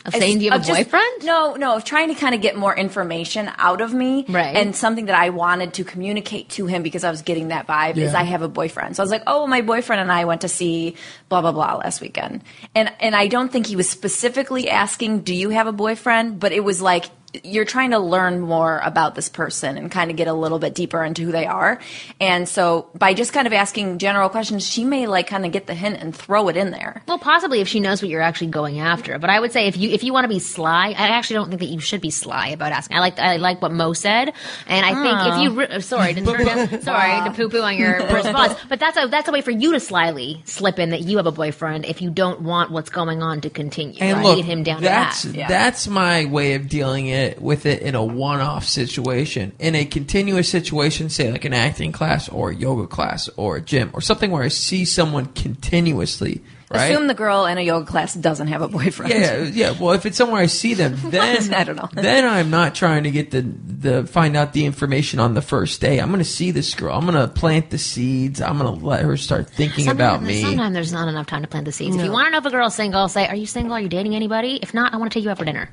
Speaker 5: Of saying, do you have a boyfriend?
Speaker 1: No, of trying to kind of get more information out of me.
Speaker 5: Right.
Speaker 1: And something that I wanted to communicate to him because I was getting that vibe is I have a boyfriend. So I was like, oh, my boyfriend and I went to see blah, blah, blah last weekend. And I don't think he was specifically asking, do you have a boyfriend? But it was like, you're trying to learn more about this person and kind of get a little bit deeper into who they are. And so by just kind of asking general questions, she may like kind of get the hint and throw it in there.
Speaker 5: Well, possibly if she knows what you're actually going after. But I would say if you want to be sly, I actually don't think that you should be sly about asking. I like what Mo said, and I think if you sorry to poo poo on your response, but that's a way for you to slyly slip in that you have a boyfriend if you don't want what's going on to continue.
Speaker 6: And
Speaker 5: right?
Speaker 6: look,
Speaker 5: Lead him down
Speaker 6: that's my way of dealing with it in a one-off situation. In a continuous situation, say like an acting class or a yoga class or a gym or something where I see someone continuously, right?
Speaker 1: Assume the girl in a yoga class doesn't have a boyfriend.
Speaker 6: Yeah. Well, if it's somewhere I see them, then
Speaker 1: I don't know.
Speaker 6: Then I'm not trying to get the find out the information on the first day. I'm going to see this girl. I'm going to plant the seeds. I'm going to let her start thinking about me.
Speaker 5: Sometimes there's not enough time to plant the seeds. No. If you want to know if a girl's single, say, "Are you single? Are you dating anybody?" If not, I want to take you out for dinner.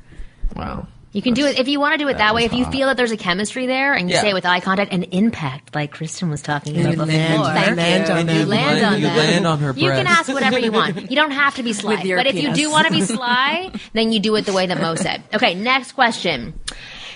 Speaker 6: Wow.
Speaker 5: You can do it if you want to do it that way. If you feel that there's a chemistry there and you say it with eye contact and impact, like Kristen was talking about before.
Speaker 6: You land on her breast.
Speaker 5: You can ask whatever you want. You don't have to be sly. But if you do want to be sly, then you do it the way that Mo said. Okay, next question.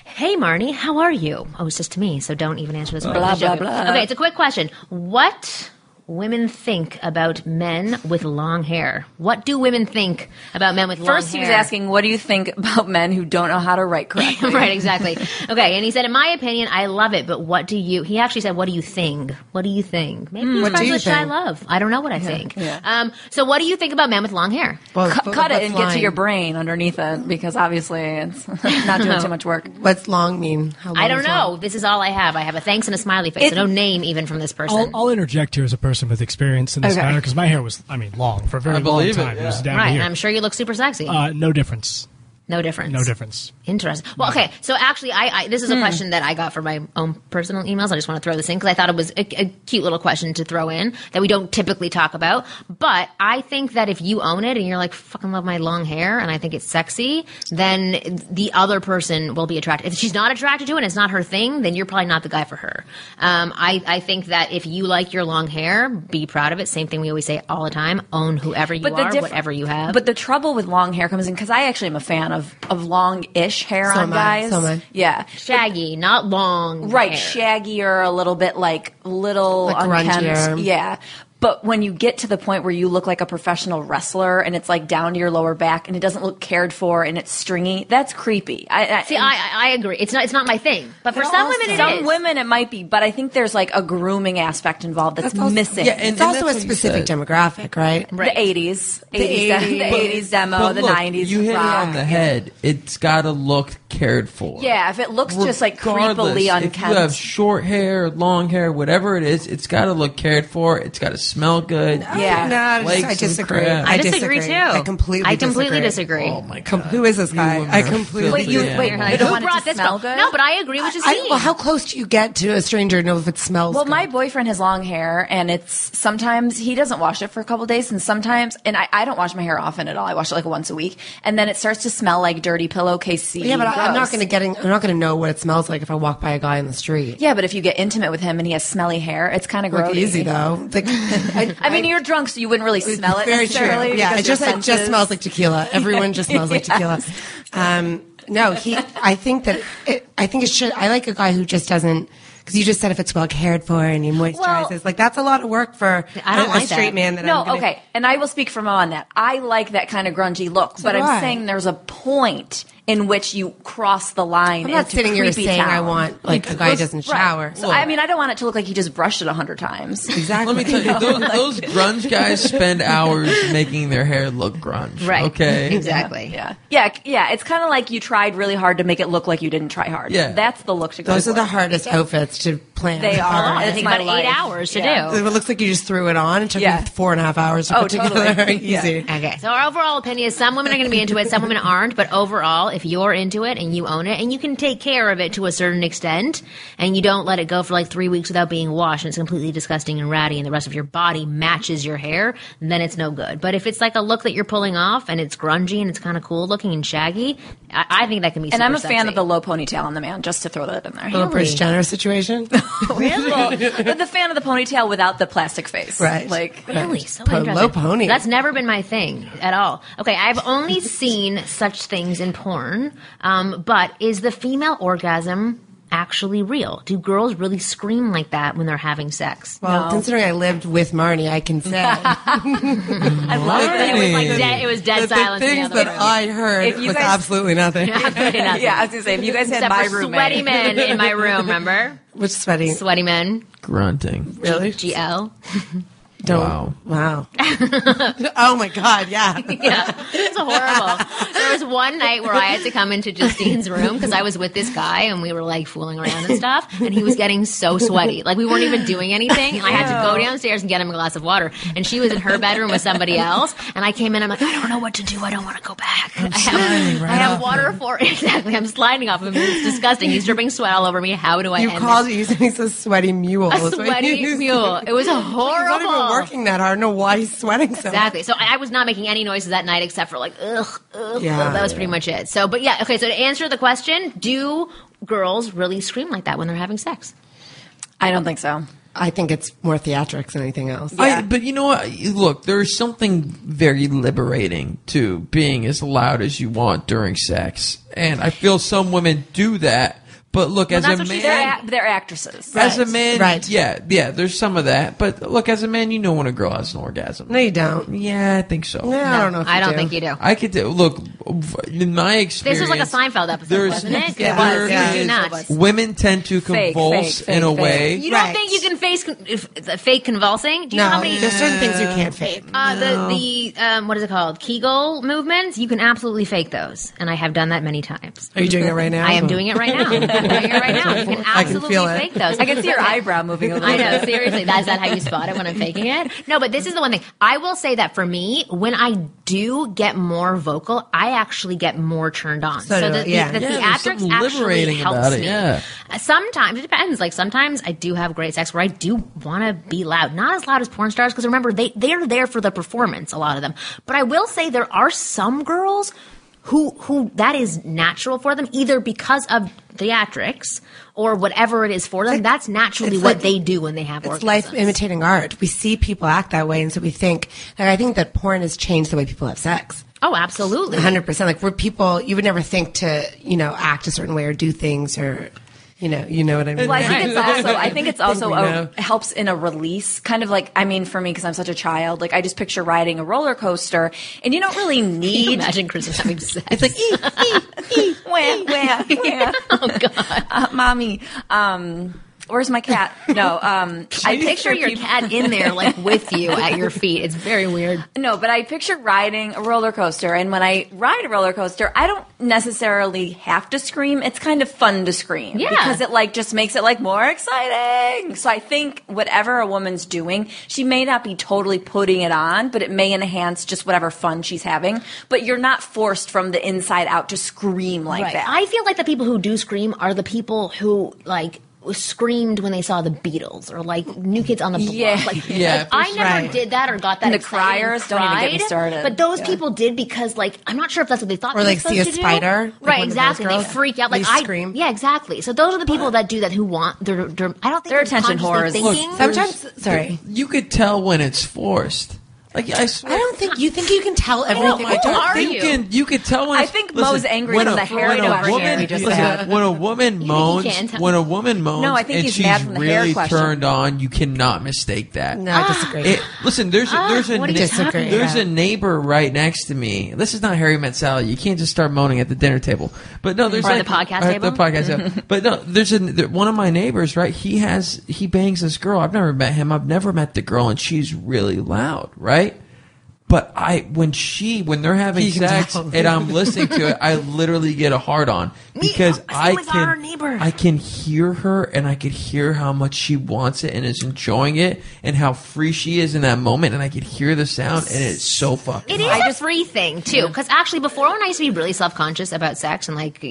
Speaker 5: Hey, Marni, how are you? Oh, it's just to me, so don't even answer this one.
Speaker 1: Blah, blah, blah.
Speaker 5: Okay, it's a quick question. What women think about men with long hair? What do women think about men with long hair?
Speaker 1: First, he was asking, what do you think about men who don't know how to write correctly?
Speaker 5: Right, exactly. Okay, and he said, in my opinion, I love it, but what do you... He actually said, what do you think? What do you think? Maybe he's friends with Shy Love. I don't know what I think.
Speaker 1: Yeah.
Speaker 5: So what do you think about men with long hair?
Speaker 7: Well,
Speaker 1: cut it and get to your brain underneath it, because obviously it's not doing too much work.
Speaker 7: What's long mean? How long
Speaker 5: I don't
Speaker 7: is
Speaker 5: know.
Speaker 7: long?
Speaker 5: This is all I have. I have a thanks and a smiley face. So no name even from this person.
Speaker 8: I'll interject here as a person with experience in this matter, because my hair was, long for a very long time. It was down
Speaker 5: right,
Speaker 8: here.
Speaker 5: and I'm sure you look super sexy.
Speaker 8: No difference.
Speaker 5: No difference.
Speaker 8: No difference.
Speaker 5: Interesting. Well, okay. So actually, I this is a question that I got from my own personal emails. I just want to throw this in because I thought it was a cute little question to throw in that we don't typically talk about. But I think that if you own it and you're like, fucking love my long hair and I think it's sexy, then the other person will be attracted. If she's not attracted to it and it's not her thing, then you're probably not the guy for her. I think that if you like your long hair, be proud of it. Same thing we always say all the time. Own whoever you are, whatever you have.
Speaker 1: But the trouble with long hair comes in, because I actually am a fan of long-ish hair on guys.
Speaker 7: So am I.
Speaker 1: Yeah.
Speaker 5: Shaggy, not long
Speaker 1: Right,
Speaker 5: hair.
Speaker 1: shaggy or a little bit little
Speaker 7: Like
Speaker 1: unkempt.
Speaker 7: grungier.
Speaker 1: Yeah. But when you get to the point where you look like a professional wrestler and it's like down to your lower back and it doesn't look cared for and it's stringy, that's creepy.
Speaker 5: I agree. It's not my thing. But for some women, it is.
Speaker 1: Some women it might be, but I think there's like a grooming aspect involved that's missing.
Speaker 6: Yeah,
Speaker 7: It's also a specific demographic, right?
Speaker 1: The 80s. The 80s demo, the 90s.
Speaker 6: You hit
Speaker 1: rock.
Speaker 6: it on the head. It's got to look cared for.
Speaker 1: Yeah, if it looks just like
Speaker 6: Regardless,
Speaker 1: creepily unkempt.
Speaker 6: If you have short hair, long hair, whatever it is, it's got to look cared for. It's got to smell good.
Speaker 1: Yeah.
Speaker 7: No,
Speaker 6: Flakes
Speaker 7: I
Speaker 6: and
Speaker 7: disagree.
Speaker 6: crap.
Speaker 5: I disagree too.
Speaker 7: I completely
Speaker 5: disagree.
Speaker 6: Oh my god!
Speaker 7: Who is this guy? I completely.
Speaker 1: Wait, you don't want it to
Speaker 5: this
Speaker 1: smell
Speaker 5: up?
Speaker 1: good?
Speaker 5: No, but I agree with Justine.
Speaker 7: Well, how close do you get to a stranger to know if it smells
Speaker 1: Well,
Speaker 7: good?
Speaker 1: my boyfriend has long hair, and it's sometimes he doesn't wash it for a couple days, and sometimes, and I don't wash my hair often at all. I wash it like once a week, and then it starts to smell like dirty pillowcase seed.
Speaker 7: Yeah, but I'm not
Speaker 1: Gross.
Speaker 7: going to know what it smells like if I walk by a guy in the street.
Speaker 1: Yeah, but if you get intimate with him and he has smelly hair, it's kind of
Speaker 7: Look
Speaker 1: gross.
Speaker 7: easy though. Like,
Speaker 1: I mean, you're drunk, so you wouldn't really smell it
Speaker 7: Very true.
Speaker 1: necessarily.
Speaker 7: Yeah, it
Speaker 1: because
Speaker 7: just
Speaker 1: your
Speaker 7: smells like tequila. Everyone just smells like tequila. No, I think it should. I like a guy who just doesn't. Because you just said if it's well cared for and he moisturizes, like that's a lot of work for
Speaker 5: I don't like
Speaker 7: a straight
Speaker 5: that.
Speaker 7: man. That
Speaker 1: No,
Speaker 7: I'm gonna,
Speaker 1: okay, and I will speak for Mo on that. I like that kind of grungy look, but
Speaker 7: do
Speaker 1: I'm
Speaker 7: I.
Speaker 1: saying there's a point in which you cross the line.
Speaker 7: I'm not
Speaker 1: into
Speaker 7: sitting here
Speaker 1: creepy
Speaker 7: saying I
Speaker 1: town.
Speaker 7: want like a guy who doesn't shower.
Speaker 1: Right. So, I mean, I don't want it to look like he just brushed it 100 times.
Speaker 7: Exactly.
Speaker 6: Let me tell you, those grunge guys spend hours making their hair look grunge.
Speaker 5: Right.
Speaker 6: Okay.
Speaker 5: Exactly.
Speaker 1: Yeah. It's kind of like you tried really hard to make it look like you didn't try hard.
Speaker 6: Yeah.
Speaker 1: That's the look to go
Speaker 7: Those
Speaker 1: for.
Speaker 7: are the hardest outfits to plan.
Speaker 1: They are.
Speaker 5: It
Speaker 1: It's
Speaker 5: takes
Speaker 1: my
Speaker 5: about 8
Speaker 1: life.
Speaker 5: hours to
Speaker 1: Yeah.
Speaker 5: do.
Speaker 7: It looks like you just threw it on. It took
Speaker 1: Yeah.
Speaker 7: me 4.5 hours to
Speaker 1: Oh,
Speaker 7: put
Speaker 1: totally.
Speaker 7: together.
Speaker 1: Yeah.
Speaker 7: Easy.
Speaker 5: Okay, so our overall opinion is some women are going to be into it, some women aren't. But overall, if you're into it and you own it and you can take care of it to a certain extent and you don't let it go for like 3 weeks without being washed and it's completely disgusting and ratty and the rest of your body matches your hair, then it's no good. But if it's like a look that you're pulling off and it's grungy and it's kind of cool looking and shaggy, I think that can be super
Speaker 1: And I'm a
Speaker 5: sexy.
Speaker 1: fan of the low ponytail on the man, just to throw that in there.
Speaker 7: Little Bruce Jenner situation.
Speaker 1: Really? But the fan of the ponytail without the plastic face.
Speaker 7: Right.
Speaker 1: Like,
Speaker 5: Really? So
Speaker 7: Low
Speaker 5: interesting.
Speaker 7: pony.
Speaker 5: That's never been my thing at all. Okay, I've only seen such things in porn, but is the female orgasm actually real? Do girls really scream like that when they're having sex?
Speaker 7: Well, considering I lived with Marnie, I can say
Speaker 1: I love
Speaker 5: It was like
Speaker 6: Marnie.
Speaker 5: it was dead
Speaker 7: the
Speaker 5: silence in the
Speaker 7: things
Speaker 5: other
Speaker 7: that
Speaker 5: room.
Speaker 7: I heard
Speaker 1: If you
Speaker 7: was
Speaker 1: guys-
Speaker 7: absolutely nothing.
Speaker 5: Absolutely nothing.
Speaker 1: yeah, I was going to say, if you guys had
Speaker 5: Except
Speaker 1: my
Speaker 5: for
Speaker 1: roommate.
Speaker 5: sweaty men in my room, remember?
Speaker 7: Which sweaty?
Speaker 5: Sweaty men.
Speaker 6: Grunting.
Speaker 7: Really?
Speaker 5: GL.
Speaker 7: Don't. Wow. Oh my God. Yeah.
Speaker 5: Yeah, it's horrible. There was one night where I had to come into Justine's room because I was with this guy and we were like fooling around and stuff, and he was getting so sweaty. Like we weren't even doing anything, and I had to go downstairs and get him a glass of water. And she was in her bedroom with somebody else, and I came in. I'm like, I don't know what to do. I don't want to go back. I have water for exactly. I'm sliding off of him. It's disgusting. He's dripping sweat all over me. How do I
Speaker 7: You
Speaker 5: end
Speaker 7: called
Speaker 5: this?
Speaker 7: he's a sweaty mule.
Speaker 5: A
Speaker 7: That's what
Speaker 5: sweaty
Speaker 7: you-
Speaker 5: mule. It was
Speaker 7: He's not
Speaker 5: horrible.
Speaker 7: even working that hard. I don't know why he's sweating so much.
Speaker 5: Exactly. So I was not making any noises that night except for like, ugh.
Speaker 7: Yeah,
Speaker 5: That was pretty much it. So, but yeah, okay. So to answer the question, do girls really scream like that when they're having sex?
Speaker 1: I don't think so.
Speaker 7: I think it's more theatrics than anything else.
Speaker 6: But you know what? Look, there's something very liberating to being as loud as you want during sex. And I feel some women do that. But look, as a man,
Speaker 1: They're actresses.
Speaker 6: as a man,
Speaker 7: Right.
Speaker 6: yeah, there's some of that. But look, as a man, you know when a girl has an orgasm.
Speaker 7: No, you don't.
Speaker 6: Yeah, I think so.
Speaker 7: Yeah, I don't know. If
Speaker 5: I
Speaker 7: you
Speaker 5: don't
Speaker 7: do.
Speaker 5: think you do.
Speaker 6: I could do. Look, in my experience,
Speaker 5: This was like a Seinfeld episode,
Speaker 6: there's-
Speaker 5: wasn't it?
Speaker 7: Yeah,
Speaker 5: It was.
Speaker 7: yeah.
Speaker 5: You do not.
Speaker 6: women tend to convulse
Speaker 1: fake,
Speaker 6: in a
Speaker 1: fake.
Speaker 6: way.
Speaker 5: You don't
Speaker 7: Right.
Speaker 5: think you can fake convulsing? Do you know
Speaker 7: No,
Speaker 5: how many?
Speaker 7: there's certain things you can't fake.
Speaker 5: The what is it called? Kegel movements. You can absolutely fake those, and I have done that many times.
Speaker 7: Are you doing it right now?
Speaker 5: I am doing it right now. I'm doing it right now. You can
Speaker 7: I can
Speaker 5: absolutely
Speaker 7: feel it.
Speaker 5: fake those.
Speaker 1: I can see your eyebrow moving a little
Speaker 5: I know,
Speaker 1: bit.
Speaker 5: seriously. That's not how you spot it when I'm faking it. No, but this is the one thing. I will say that for me, when I do get more vocal, I actually get more turned on.
Speaker 7: So do I, yeah.
Speaker 5: the
Speaker 6: Yeah, there's
Speaker 5: theatrics
Speaker 6: something
Speaker 5: actually
Speaker 6: liberating
Speaker 5: helps
Speaker 6: about it,
Speaker 5: me.
Speaker 6: yeah.
Speaker 5: Sometimes, it depends. Like sometimes I do have great sex where I do want to be loud. Not as loud as porn stars, because remember, they're there for the performance, a lot of them. But I will say there are some girls who that is natural for them, either because of theatrics or whatever it is for them. That's naturally
Speaker 7: it's
Speaker 5: what
Speaker 7: like-
Speaker 5: they do when they have
Speaker 7: It's
Speaker 5: orgasms.
Speaker 7: life imitating art. We see people act that way, and so we think. Like, I think that porn has changed the way people have sex.
Speaker 5: Oh, absolutely.
Speaker 7: 100%. Like, we're people, you would never think to, act a certain way or do things or, you know what I mean?
Speaker 1: Well, I think it's also
Speaker 7: we know.
Speaker 1: helps in a release, kind of like, I mean, for me, because I'm such a child, like I just picture riding a roller coaster, and you don't really
Speaker 5: Can you
Speaker 1: need.
Speaker 5: imagine Kristen having sex?
Speaker 6: It's like,
Speaker 1: wah.
Speaker 5: Oh God.
Speaker 1: Mommy. Where's my cat? No,
Speaker 5: I picture your cat in there, like with you at your feet. It's very weird.
Speaker 1: No, but I picture riding a roller coaster, and when I ride a roller coaster, I don't necessarily have to scream. It's kind of fun to scream,
Speaker 5: Yeah.
Speaker 1: because it like just makes it like more exciting. So I think whatever a woman's doing, she may not be totally putting it on, but it may enhance just whatever fun she's having. But you're not forced from the inside out to scream like that.
Speaker 5: I feel like the people who do scream are the people who like screamed when they saw the Beatles or like New Kids on the Block.
Speaker 1: Yeah.
Speaker 5: Like,
Speaker 6: Yeah,
Speaker 5: I
Speaker 6: for
Speaker 5: never
Speaker 7: sure.
Speaker 5: did that or got that.
Speaker 1: And the
Speaker 5: excited
Speaker 1: criers,
Speaker 5: and
Speaker 1: don't even get me
Speaker 5: cried.
Speaker 1: started.
Speaker 5: But those
Speaker 1: Yeah.
Speaker 5: people did because like I'm not sure if that's what they thought.
Speaker 7: Or,
Speaker 5: they were
Speaker 7: like, see a
Speaker 5: supposed to do.
Speaker 7: spider, like one
Speaker 5: right?
Speaker 7: of those
Speaker 5: Exactly. They
Speaker 7: girls.
Speaker 5: freak out. Like
Speaker 7: They
Speaker 5: I
Speaker 7: scream.
Speaker 5: Yeah, exactly. So those are the people that do that who want. They're I don't think
Speaker 1: They're attention
Speaker 5: consciously
Speaker 1: whores.
Speaker 5: Thinking.
Speaker 7: Sometimes, sorry.
Speaker 6: you could tell when it's forced. Like I
Speaker 7: I
Speaker 6: swear.
Speaker 7: don't think you can tell everything.
Speaker 5: Who are
Speaker 6: think
Speaker 5: you?
Speaker 6: You could tell when
Speaker 1: I
Speaker 6: it's-
Speaker 1: think
Speaker 6: listen,
Speaker 1: Mo's angry
Speaker 6: when
Speaker 1: from
Speaker 6: a-
Speaker 1: the hair
Speaker 6: when a
Speaker 1: question
Speaker 6: woman-
Speaker 1: he just
Speaker 6: listen,
Speaker 1: had.
Speaker 6: when a woman
Speaker 5: You
Speaker 6: moans,
Speaker 5: can't tell.
Speaker 6: when a woman moans,
Speaker 1: No, I think
Speaker 6: and
Speaker 1: he's
Speaker 6: she's
Speaker 1: mad from the hair
Speaker 6: really
Speaker 1: question.
Speaker 6: turned on, you cannot mistake that.
Speaker 7: No, I disagree.
Speaker 6: Listen, there's a
Speaker 5: what are you
Speaker 7: Disagree.
Speaker 6: there's
Speaker 7: Yeah.
Speaker 6: a neighbor right next to me. This is not Harry Met Sally. You can't just start moaning at the dinner table. But no, there's
Speaker 5: Or
Speaker 6: like
Speaker 5: the podcast
Speaker 6: or
Speaker 5: table?
Speaker 6: The podcast table. But no, there's one of my neighbors. Right, he bangs this girl. I've never met him. I've never met the girl, and she's really loud. Right. But when they're having sex and I'm listening to it, I literally get a hard on because I can hear her and I could hear how much she wants it and is enjoying it and how free she is in that moment, and I could hear the sound, and it's so fucking.
Speaker 5: It is a free thing too, because actually before, when I used to be really self-conscious about sex and like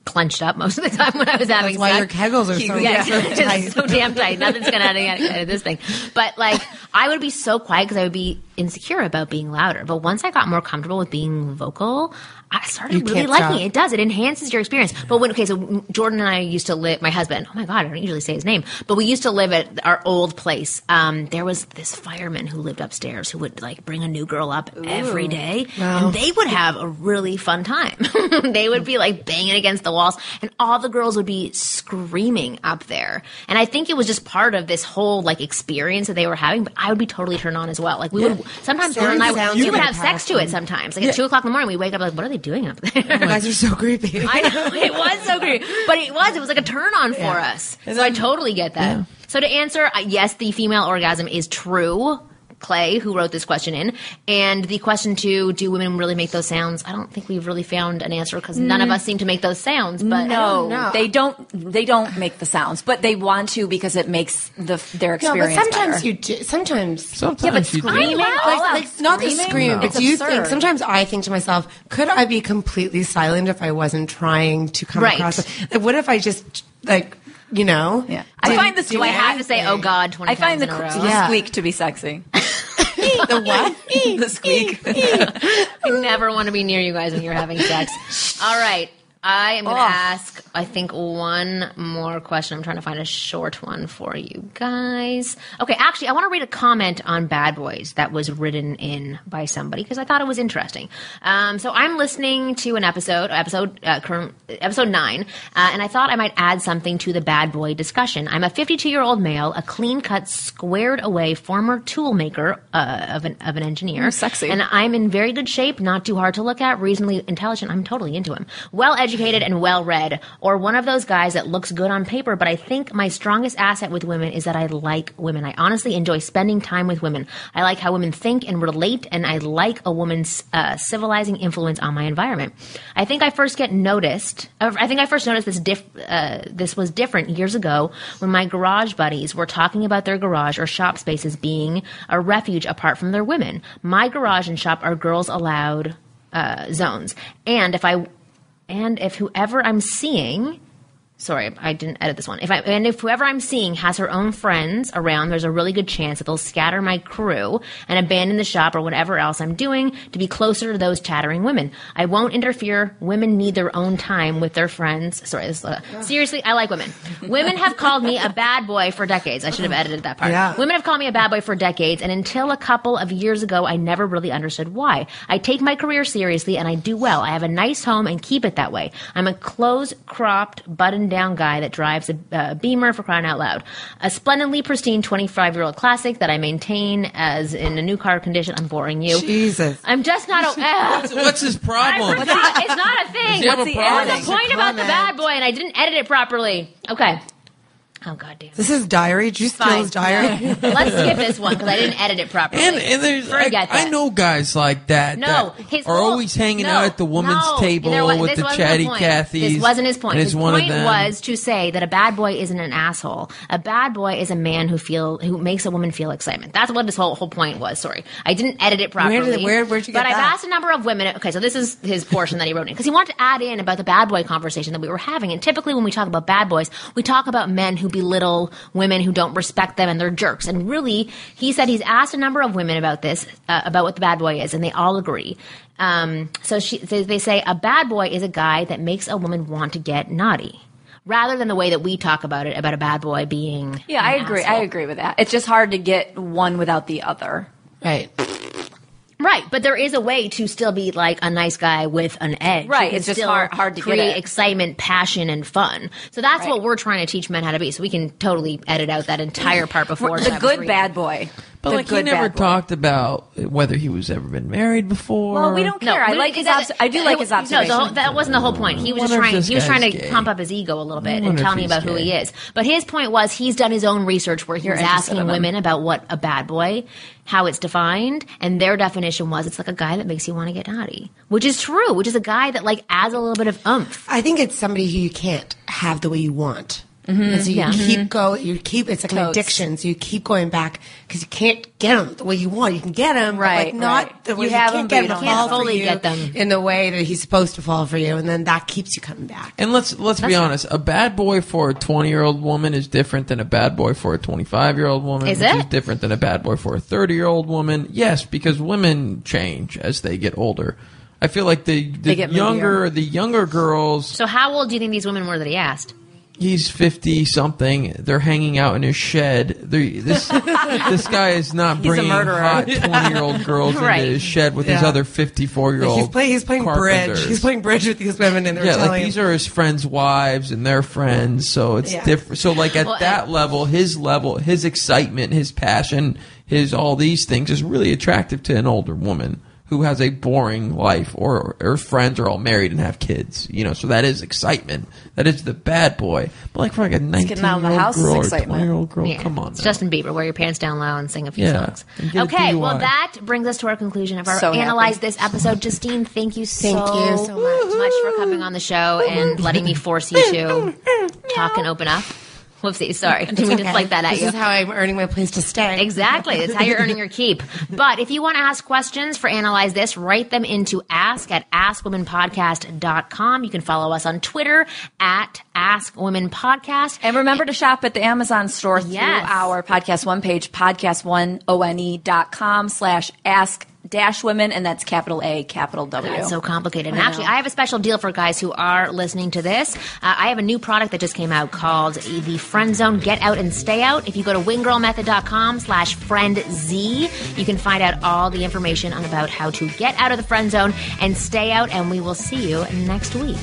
Speaker 5: clenched up most of the time when I was having
Speaker 7: That's
Speaker 5: sex.
Speaker 7: why your kegels are so tight.
Speaker 5: So damn tight. Nothing's gonna out of this thing. But like, I would be so quiet because I would be insecure about being louder. But once I got more comfortable with being vocal, I started really liking it. It does. It enhances your experience. But so Jordan and I used to live, my husband, oh my God, I don't usually say his name, but we used to live at our old place. There was this fireman who lived upstairs who would like bring a new girl up every day. Wow. And they would have a really fun time. They would be like banging against the walls, and all the girls would be screaming up there. And I think it was just part of this whole like experience that they were having, but I would be totally turned on as well. Like we would, sometimes Jordan and I, we would have sex to it sometimes. Like at 2:00 in the morning, we wake up like, what are they doing up there?
Speaker 7: You guys are so creepy.
Speaker 5: I know, it was so creepy. But it was like a turn on for us. So I totally get that. Yeah. So to answer, yes, the female orgasm is true. Clay, who wrote this question in, and the question 2, do women really make those sounds? I don't think we've really found an answer because none of us seem to make those sounds. But
Speaker 1: no, they don't make the sounds, but they want to because it makes their experience
Speaker 7: but sometimes
Speaker 1: better.
Speaker 7: you do. Sometimes
Speaker 5: yeah, but screaming,
Speaker 7: like not the screaming, but do you
Speaker 1: absurd.
Speaker 7: think? Sometimes I think to myself, could I be completely silent if I wasn't trying to come across? Like, what if I just like. You know?
Speaker 1: Yeah. I find this.
Speaker 5: Do I have to say, oh God, 20 times in a row?
Speaker 1: The squeak to be sexy.
Speaker 7: The what?
Speaker 1: The squeak.
Speaker 5: I never want to be near you guys when you're having sex. All right. I am going to ask, I think, one more question. I'm trying to find a short one for you guys. Okay, actually, I want to read a comment on Bad Boys that was written in by somebody because I thought it was interesting. So I'm listening to an episode 9, and I thought I might add something to the bad boy discussion. I'm a 52-year-old male, a clean-cut, squared-away former tool maker of an engineer.
Speaker 1: Sexy.
Speaker 5: And I'm in very good shape, not too hard to look at, reasonably intelligent. I'm totally into him. Well-educated and well-read, or one of those guys that looks good on paper, but I think my strongest asset with women is that I like women. I honestly enjoy spending time with women. I like how women think and relate, and I like a woman's civilizing influence on my environment. I think I first noticed this was different years ago when my garage buddies were talking about their garage or shop spaces being a refuge apart from their women. My garage and shop are girls allowed zones, and if whoever I'm seeing, sorry, I didn't edit this one. If whoever I'm seeing has her own friends around, there's a really good chance that they'll scatter my crew and abandon the shop or whatever else I'm doing to be closer to those chattering women. I won't interfere. Women need their own time with their friends. Sorry, seriously, I like women. Women have called me a bad boy for decades. I should have edited that part. Yeah. Women have called me a bad boy for decades, and until a couple of years ago, I never really understood why. I take my career seriously, and I do well. I have a nice home and keep it that way. I'm a close-cropped, buttoned-down guy that drives a Beamer, for crying out loud. A splendidly pristine 25-year-old classic that I maintain as in a new car condition. I'm boring you.
Speaker 7: Jesus.
Speaker 5: I'm just not a...
Speaker 6: What's his problem?
Speaker 5: I forgot. It's not a thing.
Speaker 6: What's the
Speaker 5: point about the bad boy, and I didn't edit it properly. Okay. Oh, God damn it.
Speaker 7: This is diary. Did you steal his diary?
Speaker 5: No. Let's skip this one because I didn't edit it properly.
Speaker 6: And there's, I know guys like that.
Speaker 5: No.
Speaker 6: That are always hanging out at the women's table with the chatty Cathys.
Speaker 5: This wasn't his point. His point
Speaker 6: was
Speaker 5: to say that a bad boy isn't an asshole. A bad boy is a man who makes a woman feel excitement. That's what this whole point was. Sorry. I didn't edit it properly.
Speaker 7: Where'd you get that?
Speaker 5: But I've asked a number of women. Okay, so this is his portion that he wrote in because he wanted to add in about the bad boy conversation that we were having. And typically when we talk about bad boys, we talk about men who belittle women who don't respect them and they're jerks. And really, he said he's asked a number of women about this, about what the bad boy is, and they all agree. So they say a bad boy is a guy that makes a woman want to get naughty, rather than the way that we talk about it, about a bad boy being
Speaker 1: I agree.
Speaker 5: asshole.
Speaker 1: I agree with that. It's just hard to get one without the other.
Speaker 7: Right.
Speaker 5: Right, but there is a way to still be like a nice guy with an edge.
Speaker 1: Right, it's just hard to
Speaker 5: create
Speaker 1: get it.
Speaker 5: excitement, passion, and fun. So that's what we're trying to teach men how to be. So we can totally edit out that entire part before.
Speaker 1: The good bad boy.
Speaker 6: But like he never talked about whether he was ever been married before.
Speaker 1: Well, we don't care. I like his. I do like his observation.
Speaker 5: No, that wasn't the whole point. He was just trying. He was trying to pump up his ego a little bit and tell me about who he is. But his point was he's done his own research where he was asking women about what a bad boy, how it's defined, and their definition was it's like a guy that makes you want to get naughty, which is true. Which is a guy that like adds a little bit of oomph.
Speaker 7: I think it's somebody who you can't have the way you want. Mm-hmm. So you keep it's like an addiction. So you keep going back because you can't get them the way you want. You can get them,
Speaker 1: right?
Speaker 7: But not the way you can't get them.
Speaker 5: Can't fully get them
Speaker 7: in the way that he's supposed to fall for you, and then that keeps you coming back.
Speaker 6: And let's be honest. A bad boy for a 20-year-old woman is different than a bad boy for a 25-year-old woman. Which is different than a bad boy for a 30-year-old woman. Yes, because women change as they get older. I feel like the younger girls.
Speaker 5: So how old do you think these women were that he asked?
Speaker 6: He's 50-something. They're hanging out in his shed. This guy is not bringing hot 20-year-old girls into his shed with his other 54-year-old.
Speaker 7: He's playing bridge. He's playing bridge with these women, and they're
Speaker 6: like these are his friends' wives and their friends. So it's different. So like at that level, his excitement, his passion, his all these things is really attractive to an older woman who has a boring life, or friends are all married and have kids, so that is excitement. That is the bad boy. But like for like a 19-year-old girl or 20-year-old girl, come on.
Speaker 5: It's Justin Bieber, wear your pants down low and sing a few songs. Okay, well that brings us to our conclusion of our Analyze This episode. Justine, thank you so much for coming on the show and letting me force you to talk and open up. Whoopsie, sorry. Didn't mean to flake that at you.
Speaker 7: This is how I'm earning my place to stay.
Speaker 5: Exactly. That's how you're earning your keep. But if you want to ask questions for Analyze This, write them into ask@askwomenpodcast.com. You can follow us on Twitter @AskWomenPodcast.
Speaker 1: And remember to shop at the Amazon store through our Podcast One page, podcastone.com/ask-women, and that's capital A, capital W.
Speaker 5: That's so complicated. And actually, I have a special deal for guys who are listening to this. I have a new product that just came out called the Friend Zone Get Out and Stay Out. If you go to winggirlmethod.com/friendz, you can find out all the information on about how to get out of the friend zone and stay out, and we will see you next week.